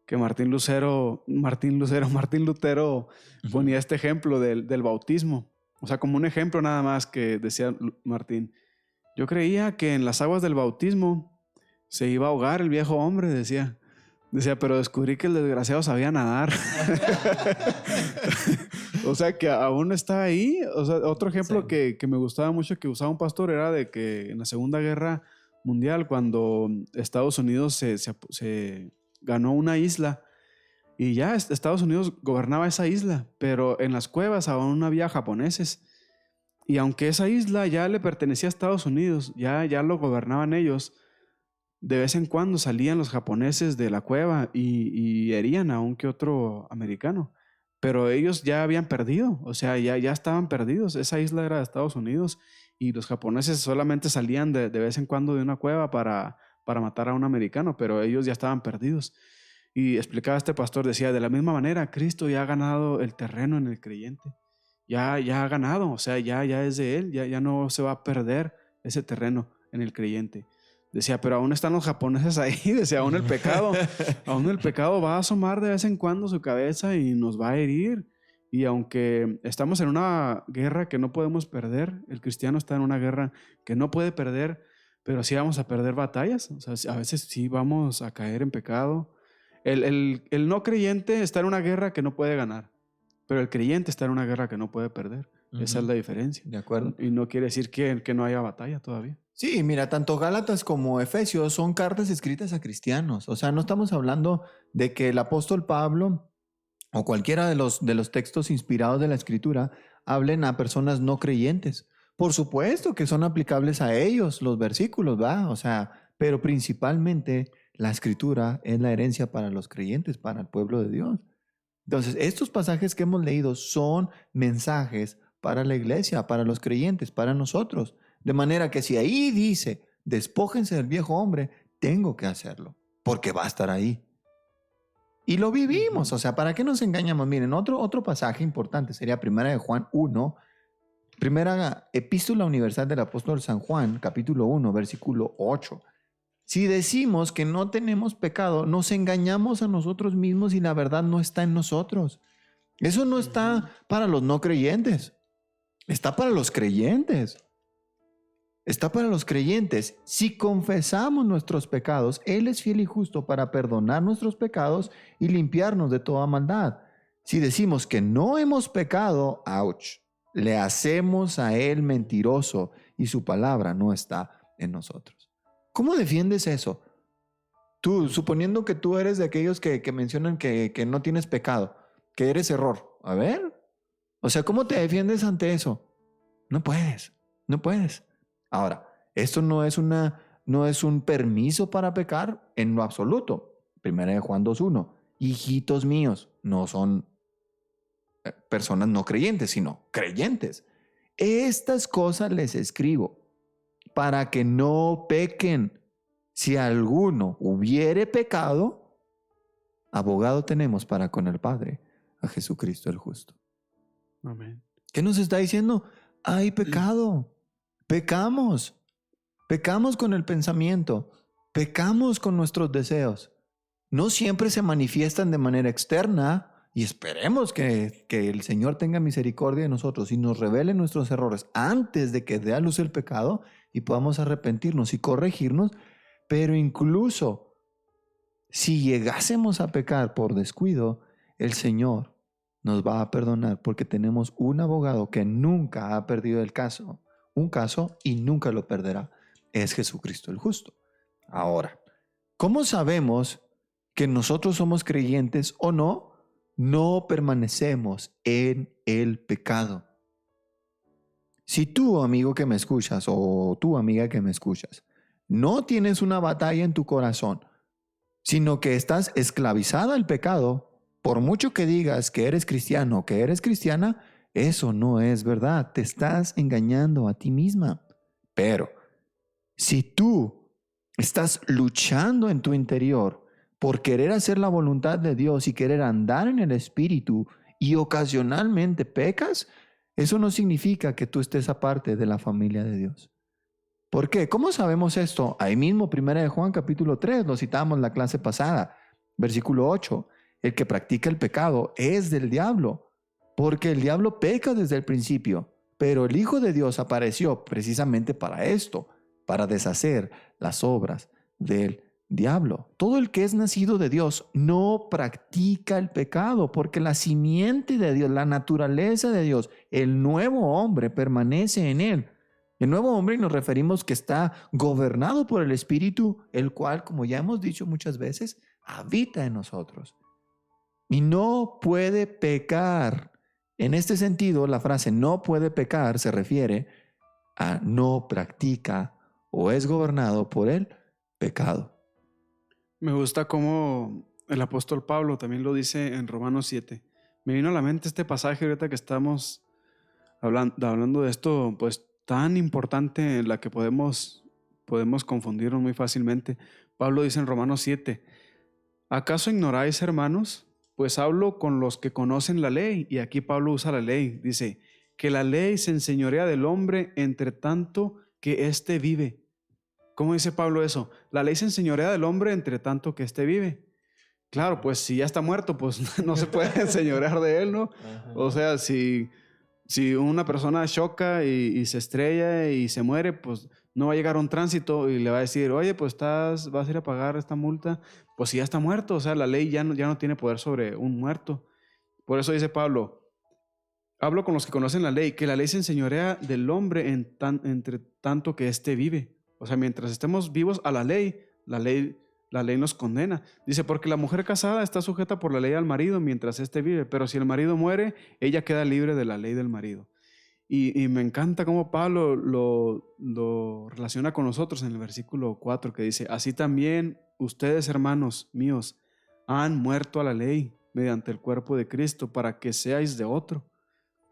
Speaker 3: que Martín Lutero ponía este ejemplo del bautismo. O sea, como un ejemplo nada más, que decía Martín, yo creía que en las aguas del bautismo se iba a ahogar el viejo hombre, decía, pero descubrí que el desgraciado sabía nadar. O sea, que aún está ahí. O sea, otro ejemplo que me gustaba mucho que usaba un pastor era de que en la Segunda Guerra Mundial, cuando Estados Unidos se ganó una isla, y ya Estados Unidos gobernaba esa isla, pero en las cuevas aún había japoneses. Y aunque esa isla ya le pertenecía a Estados Unidos, ya lo gobernaban ellos, de vez en cuando salían los japoneses de la cueva y herían a un que otro americano. Pero ellos ya habían perdido, o sea, ya estaban perdidos. Esa isla era de Estados Unidos y los japoneses solamente salían de vez en cuando de una cueva para matar a un americano, pero ellos ya estaban perdidos. Y explicaba este pastor, decía, de la misma manera, Cristo ya ha ganado el terreno en el creyente. Ya ha ganado, o sea, ya es de él, ya no se va a perder ese terreno en el creyente. Decía, pero aún están los japoneses ahí, decía, aún el pecado va a asomar de vez en cuando su cabeza y nos va a herir. Y aunque estamos en una guerra que no podemos perder, el cristiano está en una guerra que no puede perder, pero sí vamos a perder batallas. O sea, a veces sí vamos a caer en pecado. El no creyente está en una guerra que no puede ganar, pero el creyente está en una guerra que no puede perder. Esa es la diferencia.
Speaker 1: De acuerdo.
Speaker 3: Y no quiere decir que no haya batalla todavía.
Speaker 1: Sí, mira, tanto Gálatas como Efesios son cartas escritas a cristianos. O sea, no estamos hablando de que el apóstol Pablo o cualquiera de los textos inspirados de la Escritura hablen a personas no creyentes. Por supuesto que son aplicables a ellos los versículos, ¿va? O sea, pero principalmente la Escritura es la herencia para los creyentes, para el pueblo de Dios. Entonces, estos pasajes que hemos leído son mensajes para la iglesia, para los creyentes, para nosotros. De manera que si ahí dice, despójense del viejo hombre, tengo que hacerlo, porque va a estar ahí. Y lo vivimos, o sea, ¿para qué nos engañamos? Miren, otro pasaje importante sería 1 Juan 1, primera epístola universal del apóstol San Juan, capítulo 1, versículo 8. Si decimos que no tenemos pecado, nos engañamos a nosotros mismos y la verdad no está en nosotros. Eso no está para los no creyentes, está para los creyentes. está para los creyentes. Si confesamos nuestros pecados, Él es fiel y justo para perdonar nuestros pecados y limpiarnos de toda maldad. Si decimos que no hemos pecado, ouch, le hacemos a Él mentiroso y su palabra no está en nosotros. ¿Cómo defiendes eso? Tú, suponiendo que tú eres de aquellos que mencionan que no tienes pecado, que eres error. A ver, o sea, ¿cómo te defiendes ante eso? No puedes, no puedes. Ahora, esto no es un permiso para pecar en lo absoluto. Primera de Juan 2:1. Hijitos míos, no son personas no creyentes, sino creyentes. Estas cosas les escribo para que no pequen. Si alguno hubiere pecado, abogado tenemos para con el Padre, a Jesucristo el justo.
Speaker 3: Amén.
Speaker 1: ¿Qué nos está diciendo? Hay pecado. Pecamos. Pecamos con el pensamiento. Pecamos con nuestros deseos. No siempre se manifiestan de manera externa y esperemos que el Señor tenga misericordia de nosotros y nos revele nuestros errores antes de que dé a luz el pecado y podamos arrepentirnos y corregirnos. Pero incluso si llegásemos a pecar por descuido, el Señor nos va a perdonar porque tenemos un abogado que nunca ha perdido un caso y nunca lo perderá. Es Jesucristo el justo. Ahora, ¿cómo sabemos que nosotros somos creyentes o no? No permanecemos en el pecado. Si tú, amigo que me escuchas, o tú, amiga que me escuchas, no tienes una batalla en tu corazón, sino que estás esclavizada al pecado, por mucho que digas que eres cristiano o que eres cristiana, eso no es verdad. Te estás engañando a ti misma. Pero si tú estás luchando en tu interior por querer hacer la voluntad de Dios y querer andar en el Espíritu y ocasionalmente pecas, eso no significa que tú estés aparte de la familia de Dios. ¿Por qué? ¿Cómo sabemos esto? Ahí mismo, 1 de Juan capítulo 3, lo citamos la clase pasada, versículo 8. El que practica el pecado es del diablo, porque el diablo peca desde el principio, pero el Hijo de Dios apareció precisamente para esto, para deshacer las obras del diablo. Todo el que es nacido de Dios no practica el pecado, porque la simiente de Dios, la naturaleza de Dios, el nuevo hombre permanece en él. El nuevo hombre nos referimos que está gobernado por el Espíritu, el cual, como ya hemos dicho muchas veces, habita en nosotros. Y no puede pecar. En este sentido, la frase no puede pecar se refiere a no practica o es gobernado por el pecado.
Speaker 3: Me gusta cómo el apóstol Pablo también lo dice en Romanos 7. Me vino a la mente este pasaje ahorita que estamos hablando de esto, pues tan importante en la que podemos confundirnos muy fácilmente. Pablo dice en Romanos 7, ¿acaso ignoráis, hermanos? Pues hablo con los que conocen la ley. Y aquí Pablo usa la ley. Dice, que la ley se enseñorea del hombre entre tanto que éste vive. ¿Cómo dice Pablo eso? La ley se enseñorea del hombre entre tanto que éste vive. Claro, pues si ya está muerto, pues no se puede enseñorear de él, ¿no? O sea, si una persona choca y se estrella y se muere, pues no va a llegar a un tránsito y le va a decir, oye, pues vas a ir a pagar esta multa. Pues si ya está muerto, o sea, la ley ya no tiene poder sobre un muerto. Por eso dice Pablo, hablo con los que conocen la ley, que la ley se enseñorea del hombre entre tanto que éste vive. O sea, mientras estemos vivos a la ley nos condena. Dice, porque la mujer casada está sujeta por la ley al marido mientras éste vive, pero si el marido muere, ella queda libre de la ley del marido. Y me encanta cómo Pablo lo relaciona con nosotros en el versículo 4, que dice, así también ustedes, hermanos míos, han muerto a la ley mediante el cuerpo de Cristo para que seáis de otro.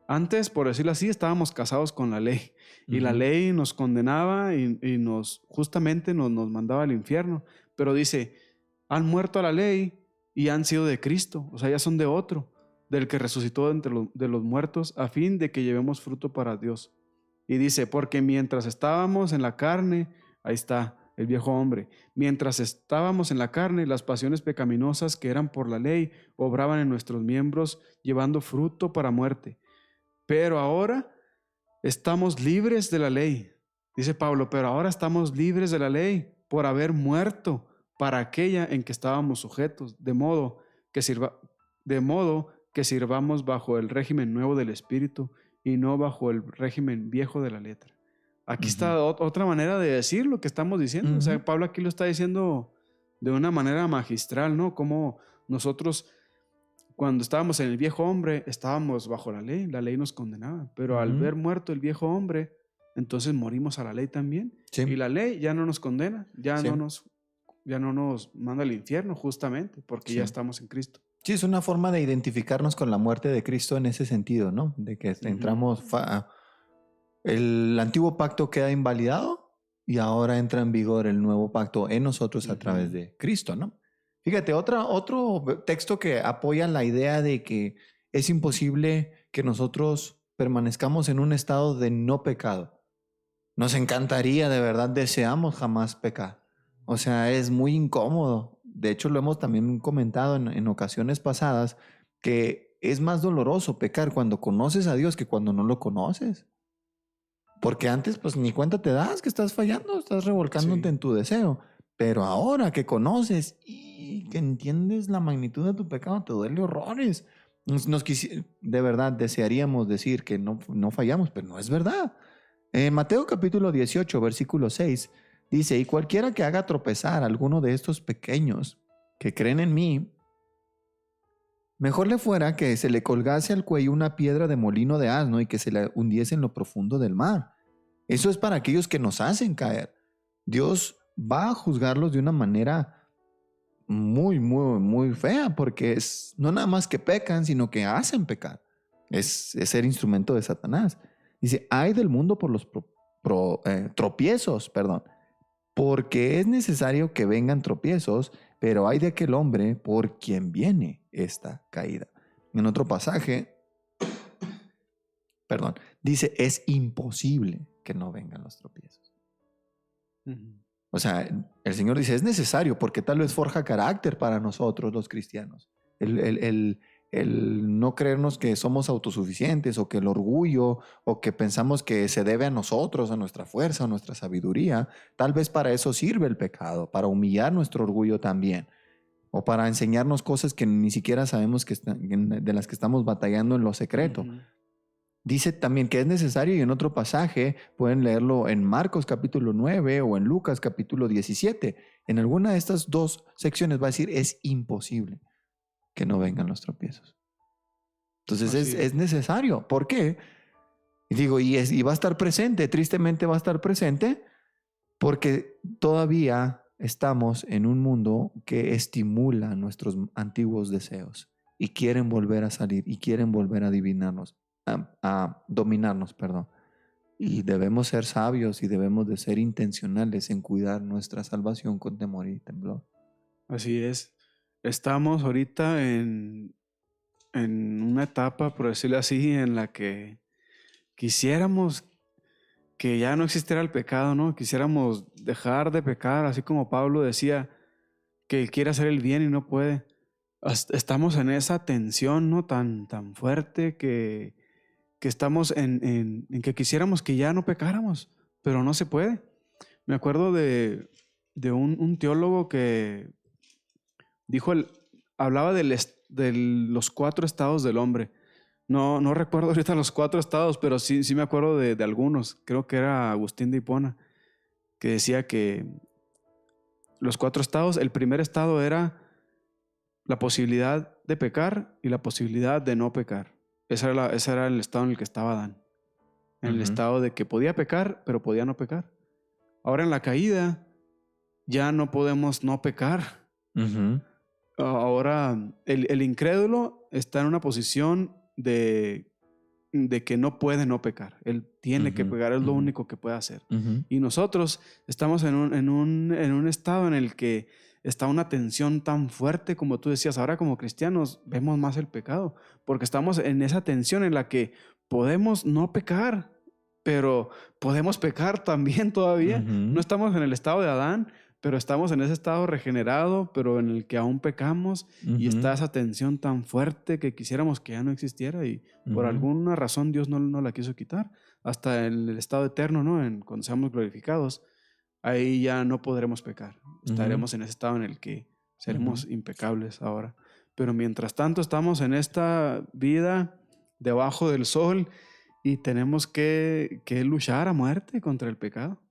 Speaker 3: Antes, por decirlo así, estábamos casados con la ley y la ley nos condenaba y justamente nos mandaba al infierno. Pero dice, han muerto a la ley y han sido de Cristo, o sea, ya son de otro, del que resucitó de los muertos, a fin de que llevemos fruto para Dios. Y dice, porque mientras estábamos en la carne, ahí está el viejo hombre, mientras estábamos en la carne, las pasiones pecaminosas que eran por la ley obraban en nuestros miembros, llevando fruto para muerte. Pero ahora estamos libres de la ley, Dice Pablo, pero ahora estamos libres de la ley por haber muerto para aquella en que estábamos sujetos, de modo que sirvamos bajo el régimen nuevo del Espíritu y no bajo el régimen viejo de la letra. Aquí está otra manera de decir lo que estamos diciendo. O sea, Pablo aquí lo está diciendo de una manera magistral, ¿no? Como nosotros, cuando estábamos en el viejo hombre, estábamos bajo la ley nos condenaba. Pero al ver muerto el viejo hombre, entonces morimos a la ley también.
Speaker 1: Sí.
Speaker 3: Y la ley ya no nos condena, ya
Speaker 1: Sí.
Speaker 3: no nos manda al infierno, justamente, porque
Speaker 1: Sí.
Speaker 3: ya estamos en Cristo.
Speaker 1: Sí, es una forma de identificarnos con la muerte de Cristo en ese sentido, ¿no? De que entramos, el antiguo pacto queda invalidado y ahora entra en vigor el nuevo pacto en nosotros a través de Cristo, ¿no? Fíjate, otro texto que apoya la idea de que es imposible que nosotros permanezcamos en un estado de no pecado. Nos encantaría, de verdad, deseamos jamás pecar. O sea, es muy incómodo. De hecho, lo hemos también comentado en ocasiones pasadas, que es más doloroso pecar cuando conoces a Dios que cuando no lo conoces. Porque antes, pues ni cuenta te das que estás fallando, estás revolcándote en tu deseo. Pero ahora que conoces y que entiendes la magnitud de tu pecado, te duele horrores. De verdad, desearíamos decir que no fallamos, pero no es verdad. Mateo capítulo 18, versículo 6, dice, y cualquiera que haga tropezar a alguno de estos pequeños que creen en mí, mejor le fuera que se le colgase al cuello una piedra de molino de asno y que se le hundiese en lo profundo del mar. Eso es para aquellos que nos hacen caer. Dios va a juzgarlos de una manera muy, muy, muy fea, porque es no nada más que pecan, sino que hacen pecar. Es ser instrumento de Satanás. Dice, ay del mundo por los tropiezos, porque es necesario que vengan tropiezos, pero hay de aquel hombre por quien viene esta caída. En otro pasaje, dice, es imposible que no vengan los tropiezos. O sea, el Señor dice, es necesario porque tal vez forja carácter para nosotros los cristianos. El no creernos que somos autosuficientes o que el orgullo o que pensamos que se debe a nosotros, a nuestra fuerza, a nuestra sabiduría, tal vez para eso sirve el pecado, para humillar nuestro orgullo también o para enseñarnos cosas que ni siquiera sabemos de las que estamos batallando en lo secreto. Dice también que es necesario, y en otro pasaje pueden leerlo en Marcos capítulo 9 o en Lucas capítulo 17. En alguna de estas dos secciones va a decir, es imposible que no vengan los tropiezos. Entonces es necesario. ¿Por qué? Y digo, y va a estar presente, tristemente va a estar presente, porque todavía estamos en un mundo que estimula nuestros antiguos deseos y quieren volver a salir y quieren volver a dominarnos. Y debemos ser sabios y debemos de ser intencionales en cuidar nuestra salvación con temor y temblor.
Speaker 3: Así es. Estamos ahorita en una etapa, por decirlo así, en la que quisiéramos que ya no existiera el pecado, ¿no? Quisiéramos dejar de pecar, así como Pablo decía que quiere hacer el bien y no puede. Estamos en esa tensión, ¿no? Tan fuerte que estamos en que quisiéramos que ya no pecáramos, pero no se puede. Me acuerdo de un teólogo que hablaba de los 4 estados del hombre. No recuerdo ahorita los 4 estados, pero sí me acuerdo de algunos. Creo que era Agustín de Hipona, que decía que los 4 estados, el primer estado era la posibilidad de pecar y la posibilidad de no pecar. Ese era el estado en el que estaba Adán. En el estado de que podía pecar, pero podía no pecar. Ahora en la caída ya no podemos no pecar. Ahora el incrédulo está en una posición de que no puede no pecar. Él tiene que pecar, es lo único que puede hacer. Y nosotros estamos en un estado en el que está una tensión tan fuerte, como tú decías. Ahora como cristianos vemos más el pecado, porque estamos en esa tensión en la que podemos no pecar, pero podemos pecar también todavía. No estamos en el estado de Adán, pero estamos en ese estado regenerado, pero en el que aún pecamos y está esa tensión tan fuerte que quisiéramos que ya no existiera y por alguna razón Dios no la quiso quitar. Hasta en el estado eterno, ¿no? Cuando seamos glorificados, ahí ya no podremos pecar. Estaremos en ese estado en el que seremos impecables ahora. Pero mientras tanto estamos en esta vida debajo del sol y tenemos que luchar a muerte contra el pecado.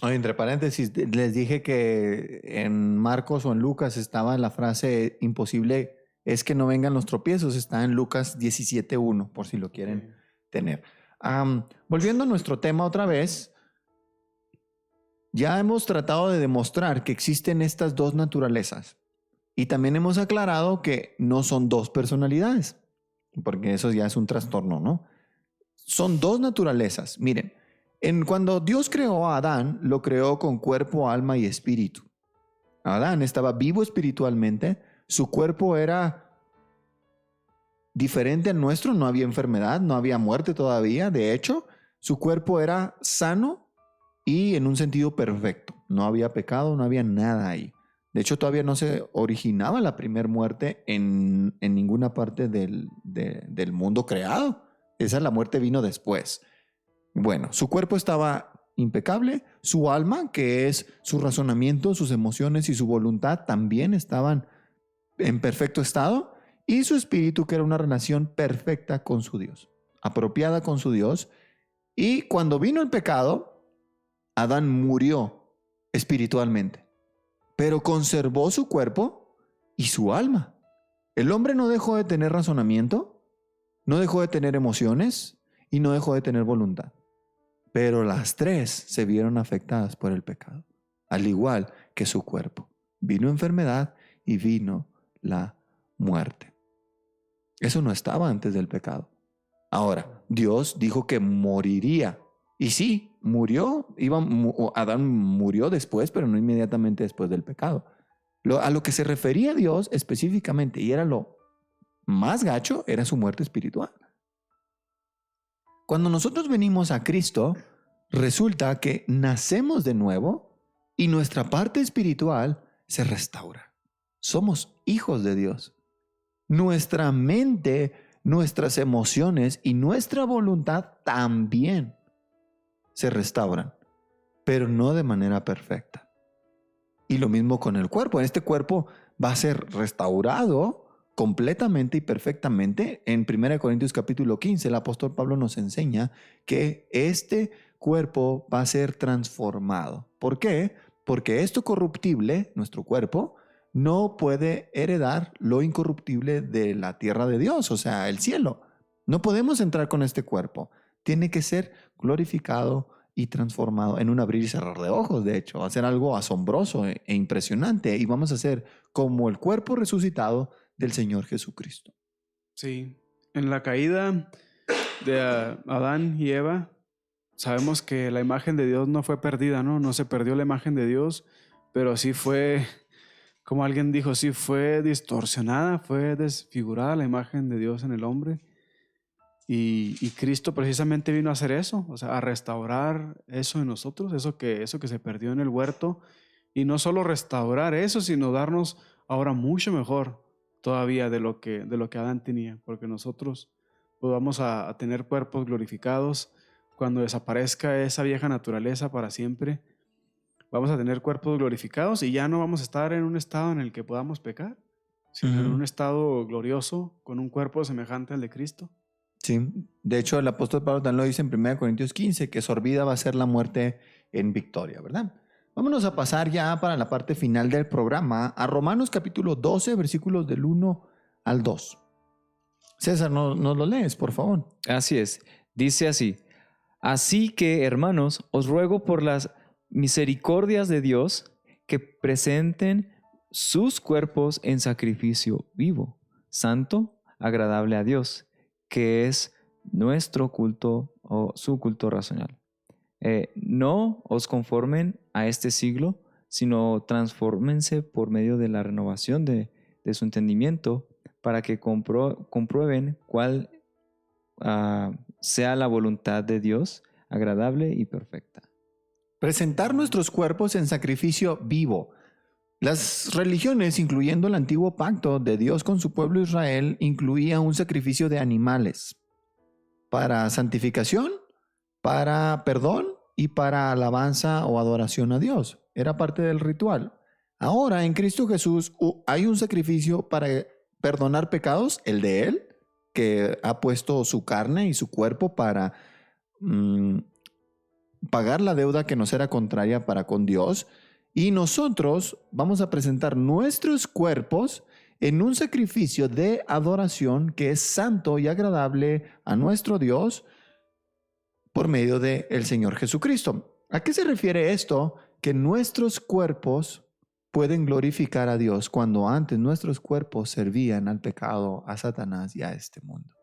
Speaker 1: Oye, entre paréntesis, les dije que en Marcos o en Lucas estaba la frase imposible es que no vengan los tropiezos. Está en Lucas 17:1, por si lo quieren tener. Volviendo a nuestro tema otra vez, ya hemos tratado de demostrar que existen estas dos naturalezas y también hemos aclarado que no son dos personalidades, porque eso ya es un trastorno, ¿no? Son dos naturalezas. Miren, cuando Dios creó a Adán, lo creó con cuerpo, alma y espíritu. Adán estaba vivo espiritualmente, su cuerpo era diferente al nuestro, no había enfermedad, no había muerte todavía. De hecho, su cuerpo era sano y en un sentido perfecto. No había pecado, no había nada ahí. De hecho, todavía no se originaba la primera muerte en ninguna parte del mundo creado. La muerte vino después. Bueno, su cuerpo estaba impecable, su alma, que es su razonamiento, sus emociones y su voluntad, también estaban en perfecto estado, y su espíritu, que era una relación perfecta con su Dios, apropiada con su Dios. Y cuando vino el pecado, Adán murió espiritualmente, pero conservó su cuerpo y su alma. El hombre no dejó de tener razonamiento, no dejó de tener emociones y no dejó de tener voluntad. Pero las tres se vieron afectadas por el pecado, al igual que su cuerpo. Vino enfermedad y vino la muerte. Eso no estaba antes del pecado. Ahora, Dios dijo que moriría. Y sí, murió. Adán murió después, pero no inmediatamente después del pecado. A lo que se refería Dios específicamente, y era lo más gacho, era su muerte espiritual. Cuando nosotros venimos a Cristo, resulta que nacemos de nuevo y nuestra parte espiritual se restaura. Somos hijos de Dios. Nuestra mente, nuestras emociones y nuestra voluntad también se restauran, pero no de manera perfecta. Y lo mismo con el cuerpo. Este cuerpo va a ser restaurado completamente y perfectamente. En 1 Corintios capítulo 15, el apóstol Pablo nos enseña que este cuerpo va a ser transformado. ¿Por qué? Porque esto corruptible, nuestro cuerpo, no puede heredar lo incorruptible de la tierra de Dios, o sea, el cielo. No podemos entrar con este cuerpo. Tiene que ser glorificado y transformado en un abrir y cerrar de ojos. De hecho, va a ser algo asombroso e impresionante, y vamos a ser como el cuerpo resucitado del Señor Jesucristo.
Speaker 3: Sí, en la caída de Adán y Eva, sabemos que la imagen de Dios no fue perdida, ¿no? No se perdió la imagen de Dios, pero sí fue, como alguien dijo, sí fue distorsionada, fue desfigurada la imagen de Dios en el hombre. Y Cristo precisamente vino a hacer eso, o sea, a restaurar eso en nosotros, eso que se perdió en el huerto. Y no solo restaurar eso, sino darnos ahora mucho mejor todavía de lo que Adán tenía, porque nosotros pues, vamos a tener cuerpos glorificados cuando desaparezca esa vieja naturaleza para siempre. Vamos a tener cuerpos glorificados y ya no vamos a estar en un estado en el que podamos pecar, sino en un estado glorioso con un cuerpo semejante al de Cristo.
Speaker 1: Sí, de hecho el apóstol Pablo también lo dice en 1 Corintios 15, que sorbida va a ser la muerte en victoria, ¿verdad? Vámonos a pasar ya para la parte final del programa a Romanos capítulo 12, versículos del 1 al 2. César, ¿nos lo lees, por favor?
Speaker 2: Así es. Dice así: así que, hermanos, os ruego por las misericordias de Dios que presenten sus cuerpos en sacrificio vivo, santo, agradable a Dios, que es nuestro culto o su culto racional. No os conformen a este siglo, sino transfórmense por medio de la renovación de su entendimiento, para que comprueben cuál sea la voluntad de Dios, agradable y perfecta.
Speaker 1: Presentar nuestros cuerpos en sacrificio vivo. Las religiones, incluyendo el antiguo pacto de Dios con su pueblo Israel, incluía un sacrificio de animales para santificación, para perdón y para alabanza o adoración a Dios. Era parte del ritual. Ahora en Cristo Jesús hay un sacrificio para perdonar pecados, el de Él, que ha puesto su carne y su cuerpo para pagar la deuda que nos era contraria para con Dios. Y nosotros vamos a presentar nuestros cuerpos en un sacrificio de adoración que es santo y agradable a nuestro Dios por medio del Señor Jesucristo. ¿A qué se refiere esto? Que nuestros cuerpos pueden glorificar a Dios cuando antes nuestros cuerpos servían al pecado, a Satanás y a este mundo.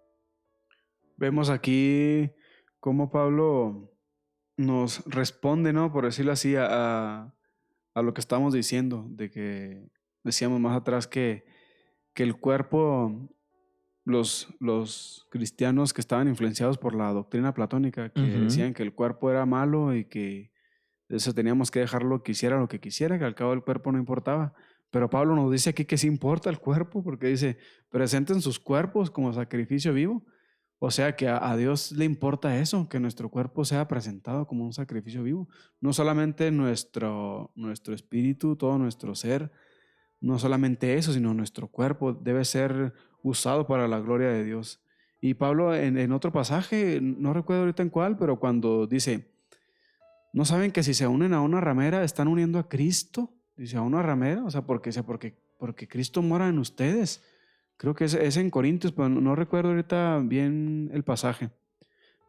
Speaker 3: Vemos aquí cómo Pablo nos responde, ¿no? Por decirlo así, a lo que estamos diciendo, de que decíamos más atrás que el cuerpo, los cristianos que estaban influenciados por la doctrina platónica, que decían que el cuerpo era malo y que eso teníamos que dejarlo que hiciera lo que quisiera, que al cabo el cuerpo no importaba. Pero Pablo nos dice aquí que sí importa el cuerpo, porque dice, presenten sus cuerpos como sacrificio vivo. O sea que a Dios le importa eso, que nuestro cuerpo sea presentado como un sacrificio vivo. No solamente nuestro espíritu, todo nuestro ser, no solamente eso, sino nuestro cuerpo debe ser usado para la gloria de Dios. Y Pablo en otro pasaje, no recuerdo ahorita en cuál, pero cuando dice, ¿no saben que si se unen a una ramera están uniendo a Cristo? Dice, a una ramera, o sea, porque Cristo mora en ustedes. Creo que es en Corintios, pero no recuerdo ahorita bien el pasaje.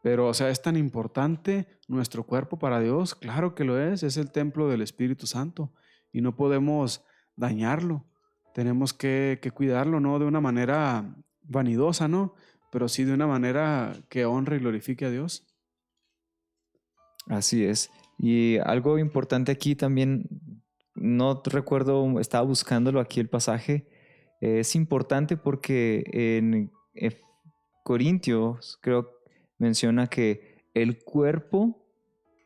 Speaker 3: Pero, o sea, es tan importante nuestro cuerpo para Dios. Claro que lo es el templo del Espíritu Santo y no podemos dañarlo. Tenemos que cuidarlo, no de una manera vanidosa, ¿no? Pero sí de una manera que honre y glorifique a Dios.
Speaker 2: Así es. Y algo importante aquí también, no recuerdo, estaba buscándolo aquí el pasaje. Es importante porque en Corintios creo menciona que el cuerpo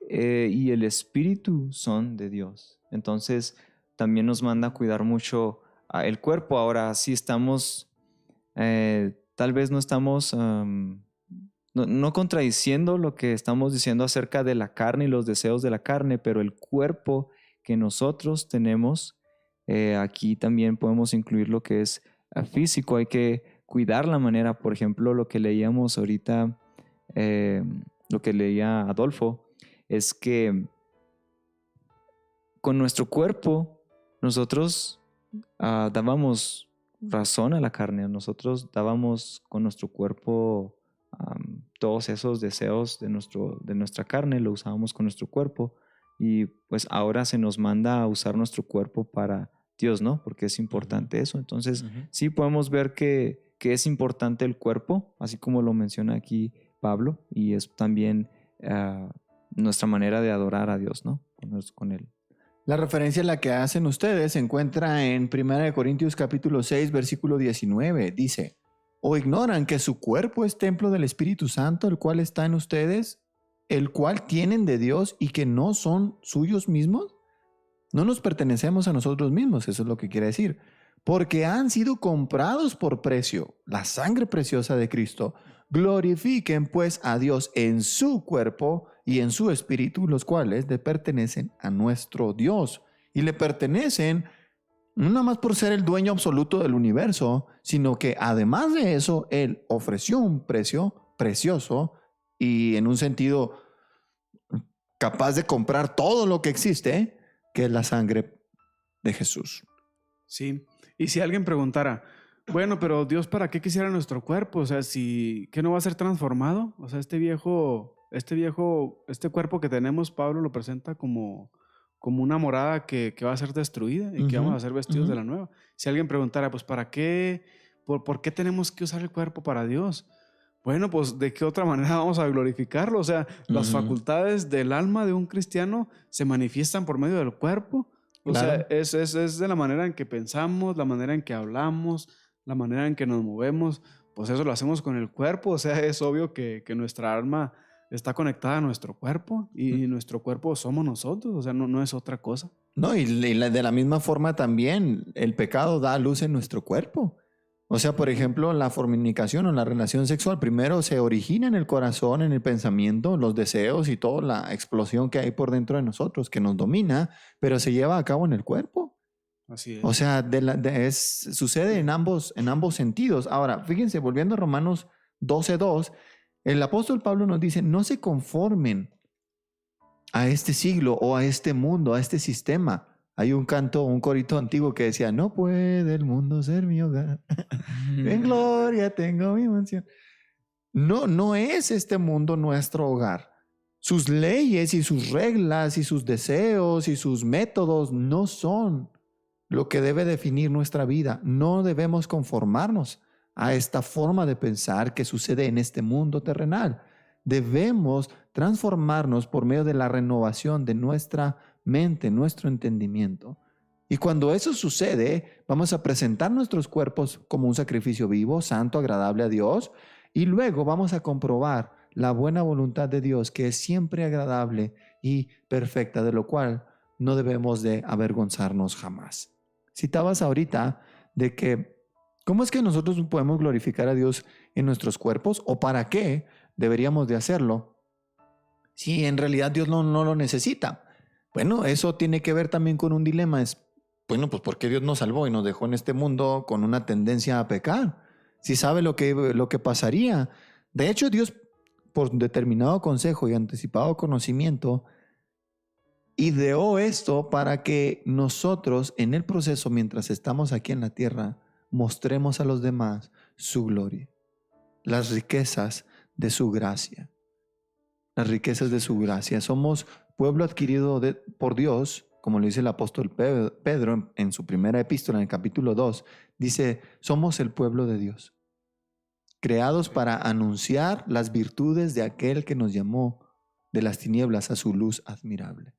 Speaker 2: y el espíritu son de Dios. Entonces también nos manda a cuidar mucho el cuerpo. Ahora sí estamos, tal vez no estamos no contradiciendo lo que estamos diciendo acerca de la carne y los deseos de la carne, pero el cuerpo que nosotros tenemos, aquí también podemos incluir lo que es físico. Hay que cuidar la manera, por ejemplo, lo que leíamos ahorita, lo que leía Adolfo, es que con nuestro cuerpo nosotros dábamos razón a la carne, nosotros dábamos con nuestro cuerpo todos esos deseos de nuestra carne, lo usábamos con nuestro cuerpo. Y pues ahora se nos manda a usar nuestro cuerpo para Dios, ¿no? Porque es importante eso. Entonces, sí podemos ver que es importante el cuerpo, así como lo menciona aquí Pablo, y es también nuestra manera de adorar a Dios, ¿no? Con Él.
Speaker 1: La referencia a la que hacen ustedes se encuentra en 1 Corintios capítulo 6, versículo 19. Dice, ¿o ignoran que su cuerpo es templo del Espíritu Santo, el cual está en ustedes, el cual tienen de Dios y que no son suyos mismos? No nos pertenecemos a nosotros mismos, eso es lo que quiere decir. Porque han sido comprados por precio, la sangre preciosa de Cristo. Glorifiquen pues a Dios en su cuerpo y en su espíritu, los cuales le pertenecen a nuestro Dios. Y le pertenecen no nada más por ser el dueño absoluto del universo, sino que además de eso, Él ofreció un precio precioso y en un sentido capaz de comprar todo lo que existe, que es la sangre de Jesús.
Speaker 3: Sí, y si alguien preguntara, bueno, pero Dios, ¿para qué quisiera nuestro cuerpo? O sea, ¿qué no va a ser transformado? O sea, este cuerpo que tenemos, Pablo lo presenta como una morada que va a ser destruida y que vamos a ser vestidos de la nueva. Si alguien preguntara, pues, ¿para qué? ¿Por qué tenemos que usar el cuerpo para Dios? Bueno, pues, ¿de qué otra manera vamos a glorificarlo? O sea, las facultades del alma de un cristiano se manifiestan por medio del cuerpo. O sea, es de la manera en que pensamos, la manera en que hablamos, la manera en que nos movemos. Pues eso lo hacemos con el cuerpo. O sea, es obvio que nuestra alma está conectada a nuestro cuerpo y nuestro cuerpo somos nosotros, o sea, no es otra cosa.
Speaker 1: No, de la misma forma también el pecado da luz en nuestro cuerpo. O sea, por ejemplo, la fornicación o la relación sexual primero se origina en el corazón, en el pensamiento, los deseos y toda la explosión que hay por dentro de nosotros que nos domina, pero se lleva a cabo en el cuerpo.
Speaker 3: Así es.
Speaker 1: O sea, sucede en ambos sentidos. Ahora, fíjense, volviendo a Romanos 12:2, el apóstol Pablo nos dice, no se conformen a este siglo o a este mundo, a este sistema. Hay un corito antiguo que decía, no puede el mundo ser mi hogar. En gloria tengo mi mansión. No es este mundo nuestro hogar. Sus leyes y sus reglas y sus deseos y sus métodos no son lo que debe definir nuestra vida. No debemos conformarnos a esta forma de pensar que sucede en este mundo terrenal. Debemos transformarnos por medio de la renovación de nuestra mente, nuestro entendimiento. Y cuando eso sucede, vamos a presentar nuestros cuerpos como un sacrificio vivo, santo, agradable a Dios, y luego vamos a comprobar la buena voluntad de Dios, que es siempre agradable y perfecta, de lo cual no debemos de avergonzarnos jamás. Citabas ahorita de que, ¿cómo es que nosotros podemos glorificar a Dios en nuestros cuerpos? ¿O para qué deberíamos de hacerlo si en realidad Dios no lo necesita? Bueno, eso tiene que ver también con un dilema. Bueno, pues ¿por qué Dios nos salvó y nos dejó en este mundo con una tendencia a pecar? Si sabe lo que pasaría. De hecho, Dios, por determinado consejo y anticipado conocimiento, ideó esto para que nosotros en el proceso, mientras estamos aquí en la tierra, mostremos a los demás su gloria, las riquezas de su gracia. Las riquezas de su gracia. Somos pueblo adquirido por Dios, como lo dice el apóstol Pedro en su primera epístola, en el capítulo 2, dice, somos el pueblo de Dios, creados para anunciar las virtudes de aquel que nos llamó de las tinieblas a su luz admirable.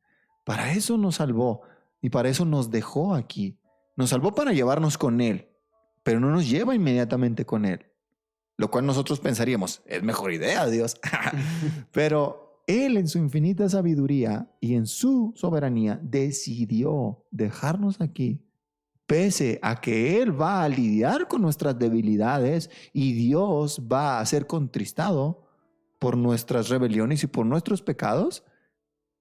Speaker 1: Para eso nos salvó y para eso nos dejó aquí. Nos salvó para llevarnos con Él, pero no nos lleva inmediatamente con Él. Lo cual nosotros pensaríamos, es mejor idea, Dios. Pero Él en su infinita sabiduría y en su soberanía decidió dejarnos aquí, pese a que Él va a lidiar con nuestras debilidades y Dios va a ser contristado por nuestras rebeliones y por nuestros pecados.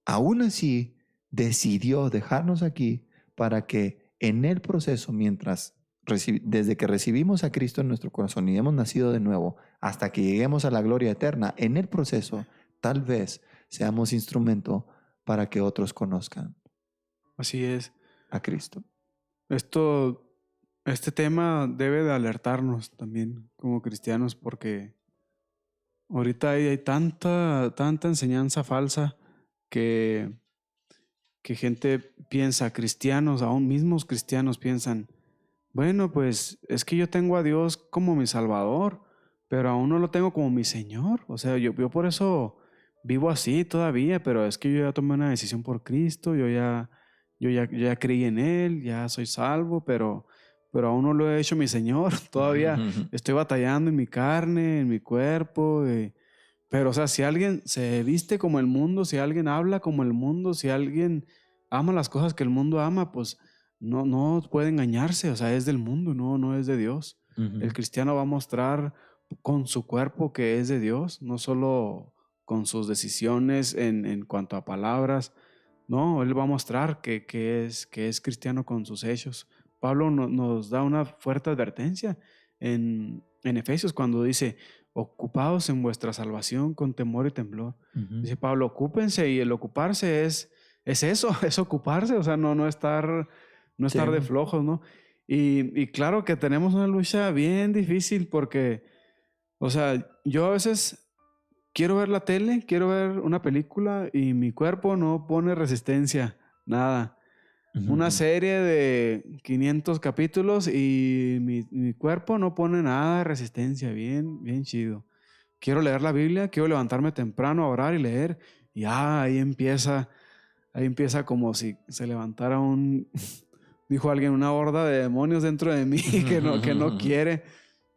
Speaker 1: Aún así, decidió dejarnos aquí para que en el proceso, desde que recibimos a Cristo en nuestro corazón y hemos nacido de nuevo, hasta que lleguemos a la gloria eterna, en el proceso, tal vez seamos instrumento para que otros conozcan.
Speaker 3: Así es.
Speaker 1: A Cristo.
Speaker 3: Este tema debe de alertarnos también como cristianos, porque ahorita hay tanta enseñanza falsa que gente piensa, cristianos, aún mismos cristianos piensan, bueno, pues es que yo tengo a Dios como mi Salvador, pero aún no lo tengo como mi Señor. O sea, yo por eso vivo así todavía, pero es que yo ya tomé una decisión por Cristo, yo ya creí en Él, ya soy salvo, pero aún no lo he hecho mi Señor. Todavía estoy batallando en mi carne, en mi cuerpo. Pero, o sea, si alguien se viste como el mundo, si alguien habla como el mundo, si alguien ama las cosas que el mundo ama, pues no puede engañarse. O sea, es del mundo, no es de Dios. El cristiano va a mostrar con su cuerpo que es de Dios, no solo con sus decisiones en cuanto a palabras. No, él va a mostrar que es cristiano con sus hechos. Pablo nos da una fuerte advertencia en Efesios cuando dice, ocupados en vuestra salvación con temor y temblor. Dice Pablo, ocúpense, y el ocuparse es eso, es ocuparse, o sea, no estar de flojos, ¿no? Y claro que tenemos una lucha bien difícil porque, o sea, yo a veces quiero ver la tele, quiero ver una película y mi cuerpo no pone resistencia, nada. Una serie de 500 capítulos y mi cuerpo no pone nada de resistencia, bien chido. Quiero leer la Biblia, quiero levantarme temprano a orar y leer, y ahí empieza como si se levantara dijo alguien, una horda de demonios dentro de mí que no quiere.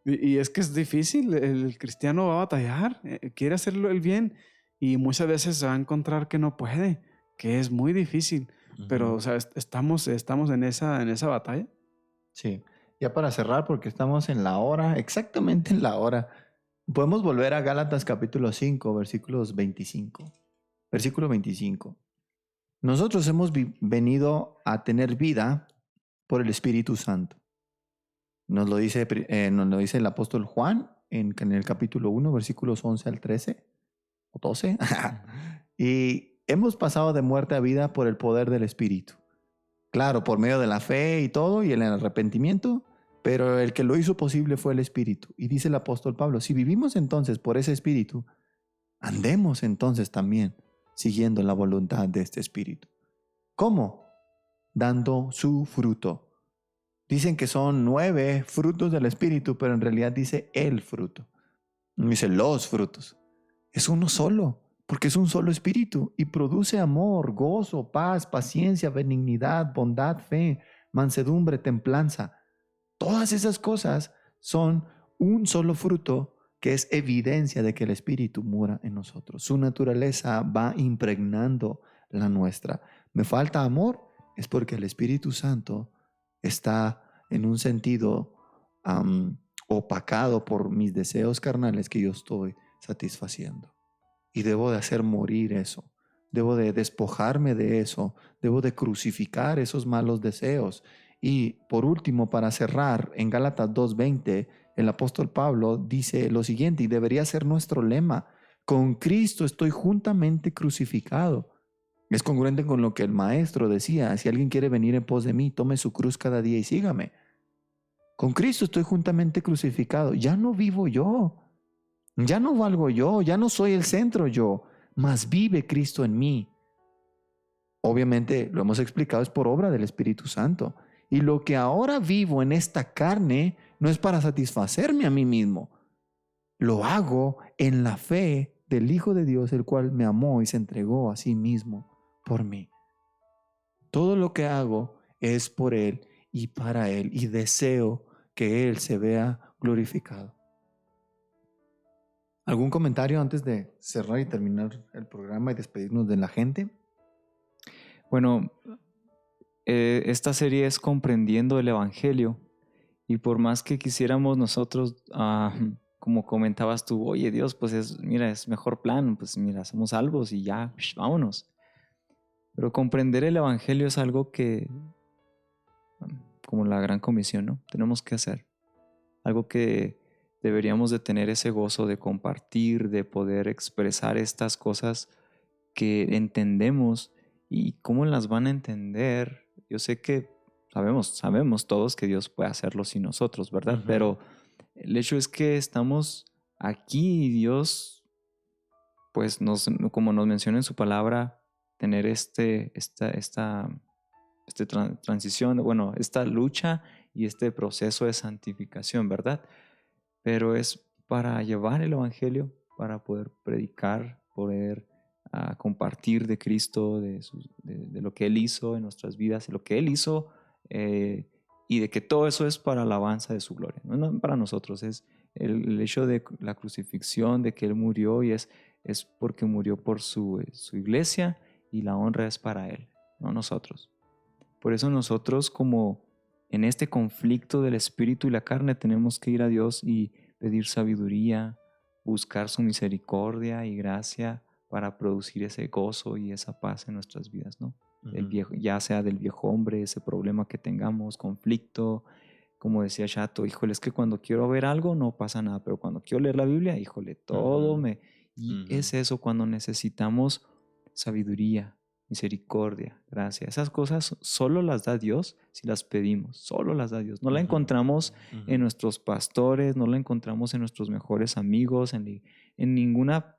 Speaker 3: Y es que es difícil, el cristiano va a batallar, quiere hacerlo el bien y muchas veces se va a encontrar que no puede, que es muy difícil, pero o sea, estamos en esa batalla.
Speaker 1: Sí, ya para cerrar, porque estamos en la hora, exactamente en la hora, podemos volver a Gálatas capítulo 5, versículos 25. Versículo 25. Nosotros hemos venido a tener vida por el Espíritu Santo. Nos lo dice el apóstol Juan en el capítulo 1, versículos 11 al 13 o 12. Y hemos pasado de muerte a vida por el poder del Espíritu. Claro, por medio de la fe y todo y el arrepentimiento, pero el que lo hizo posible fue el Espíritu. Y dice el apóstol Pablo, si vivimos entonces por ese Espíritu, andemos entonces también siguiendo la voluntad de este Espíritu. ¿Cómo? Dando su fruto. Dicen que son 9 frutos del Espíritu, pero en realidad dice el fruto. No dice los frutos. Es uno solo, porque es un solo Espíritu y produce amor, gozo, paz, paciencia, benignidad, bondad, fe, mansedumbre, templanza. Todas esas cosas son un solo fruto que es evidencia de que el Espíritu mora en nosotros. Su naturaleza va impregnando la nuestra. ¿Me falta amor? Es porque el Espíritu Santo está en un sentido opacado por mis deseos carnales que yo estoy satisfaciendo. Y debo de hacer morir eso. Debo de despojarme de eso. Debo de crucificar esos malos deseos. Y por último, para cerrar, en Gálatas 2:20, el apóstol Pablo dice lo siguiente, y debería ser nuestro lema: con Cristo estoy juntamente crucificado. Es congruente con lo que el maestro decía: si alguien quiere venir en pos de mí, tome su cruz cada día y sígame. Con Cristo estoy juntamente crucificado. Ya no vivo yo. Ya no valgo yo. Ya no soy el centro yo. Mas vive Cristo en mí. Obviamente, lo hemos explicado, es por obra del Espíritu Santo. Y lo que ahora vivo en esta carne no es para satisfacerme a mí mismo. Lo hago en la fe del Hijo de Dios, el cual me amó y se entregó a sí mismo por mí. Todo lo que hago es por Él y para Él, y deseo que Él se vea glorificado. ¿Algún comentario antes de cerrar y terminar el programa y despedirnos de la gente?
Speaker 2: Bueno, esta serie es comprendiendo el Evangelio, y por más que quisiéramos nosotros, como comentabas tú, oye Dios, pues mira, es mejor plan, pues mira, somos salvos y ya, vámonos. Pero comprender el Evangelio es algo que, como la Gran Comisión, ¿no? Tenemos que hacer. Algo que deberíamos de tener ese gozo de compartir, de poder expresar estas cosas que entendemos. ¿Y cómo las van a entender? Yo sé que sabemos todos que Dios puede hacerlo sin nosotros, ¿verdad?
Speaker 1: Ujú.
Speaker 2: Pero el hecho es que estamos aquí y Dios, pues como nos menciona en su palabra, tener esta transición, bueno, esta lucha y este proceso de santificación, ¿verdad? Pero es para llevar el Evangelio, para poder predicar, poder compartir de Cristo, de lo que Él hizo en nuestras vidas, de lo que Él hizo, y de que todo eso es para la alabanza de su gloria. No para nosotros, es el hecho de la crucifixión, de que Él murió, y es porque murió por su iglesia, y la honra es para Él, no nosotros. Por eso nosotros, como en este conflicto del espíritu y la carne, tenemos que ir a Dios y pedir sabiduría, buscar su misericordia y gracia para producir ese gozo y esa paz en nuestras vidas, ¿no? Ya sea del viejo hombre, ese problema que tengamos, conflicto, como decía Chato, híjole, es que cuando quiero ver algo no pasa nada, pero cuando quiero leer la Biblia, híjole, todo me... Y es eso, cuando necesitamos sabiduría, misericordia, gracia. Esas cosas solo las da Dios si las pedimos, solo las da Dios. No la encontramos en nuestros pastores, no la encontramos en nuestros mejores amigos, en ninguna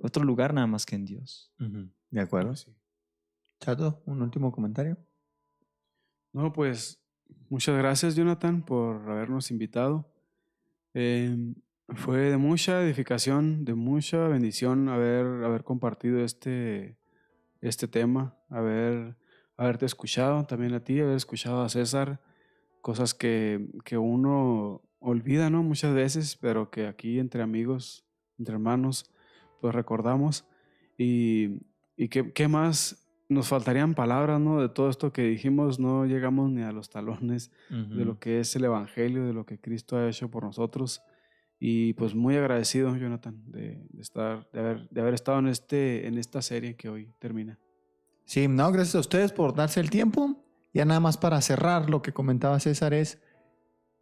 Speaker 2: otro lugar nada más que en Dios.
Speaker 1: ¿De acuerdo?
Speaker 3: Sí.
Speaker 1: Chato, un último comentario.
Speaker 3: No, pues muchas gracias, Jonathan, por habernos invitado. Fue de mucha edificación, de mucha bendición haber compartido este tema, haberte escuchado también a ti, haber escuchado a César, cosas que uno olvida, ¿no? Muchas veces, pero que aquí entre amigos, entre hermanos, pues recordamos. Y qué más nos faltarían palabras, ¿no? De todo esto que dijimos, no llegamos ni a los talones de lo que es el Evangelio, de lo que Cristo ha hecho por nosotros. Y pues muy agradecido, Jonathan, de haber estado en esta serie que hoy termina.
Speaker 1: Sí, no, gracias a ustedes por darse el tiempo. Ya nada más para cerrar lo que comentaba César es,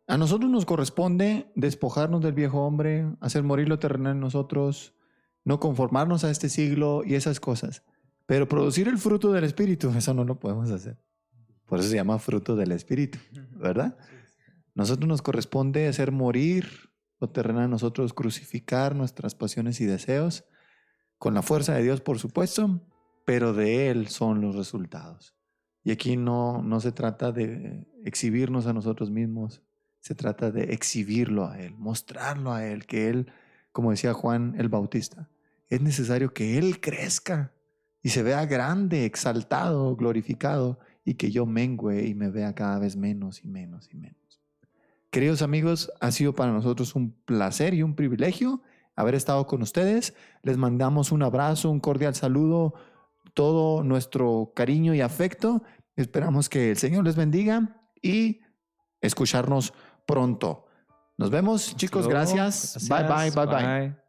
Speaker 1: a nosotros nos corresponde despojarnos del viejo hombre, hacer morir lo terrenal en nosotros, no conformarnos a este siglo y esas cosas. Pero producir el fruto del Espíritu, eso no lo podemos hacer. Por eso se llama fruto del Espíritu, ¿verdad? Nosotros nos corresponde hacer morir lo terrenal en nosotros, crucificar nuestras pasiones y deseos, con la fuerza de Dios, por supuesto, pero de Él son los resultados. Y aquí no se trata de exhibirnos a nosotros mismos, se trata de exhibirlo a Él, mostrarlo a Él, que Él, como decía Juan el Bautista, es necesario que Él crezca y se vea grande, exaltado, glorificado, y que yo mengüe y me vea cada vez menos y menos y menos. Queridos amigos, ha sido para nosotros un placer y un privilegio haber estado con ustedes. Les mandamos un abrazo, un cordial saludo, todo nuestro cariño y afecto. Esperamos que el Señor les bendiga y escucharnos pronto. Nos vemos, chicos. Gracias. Bye, bye, bye, bye.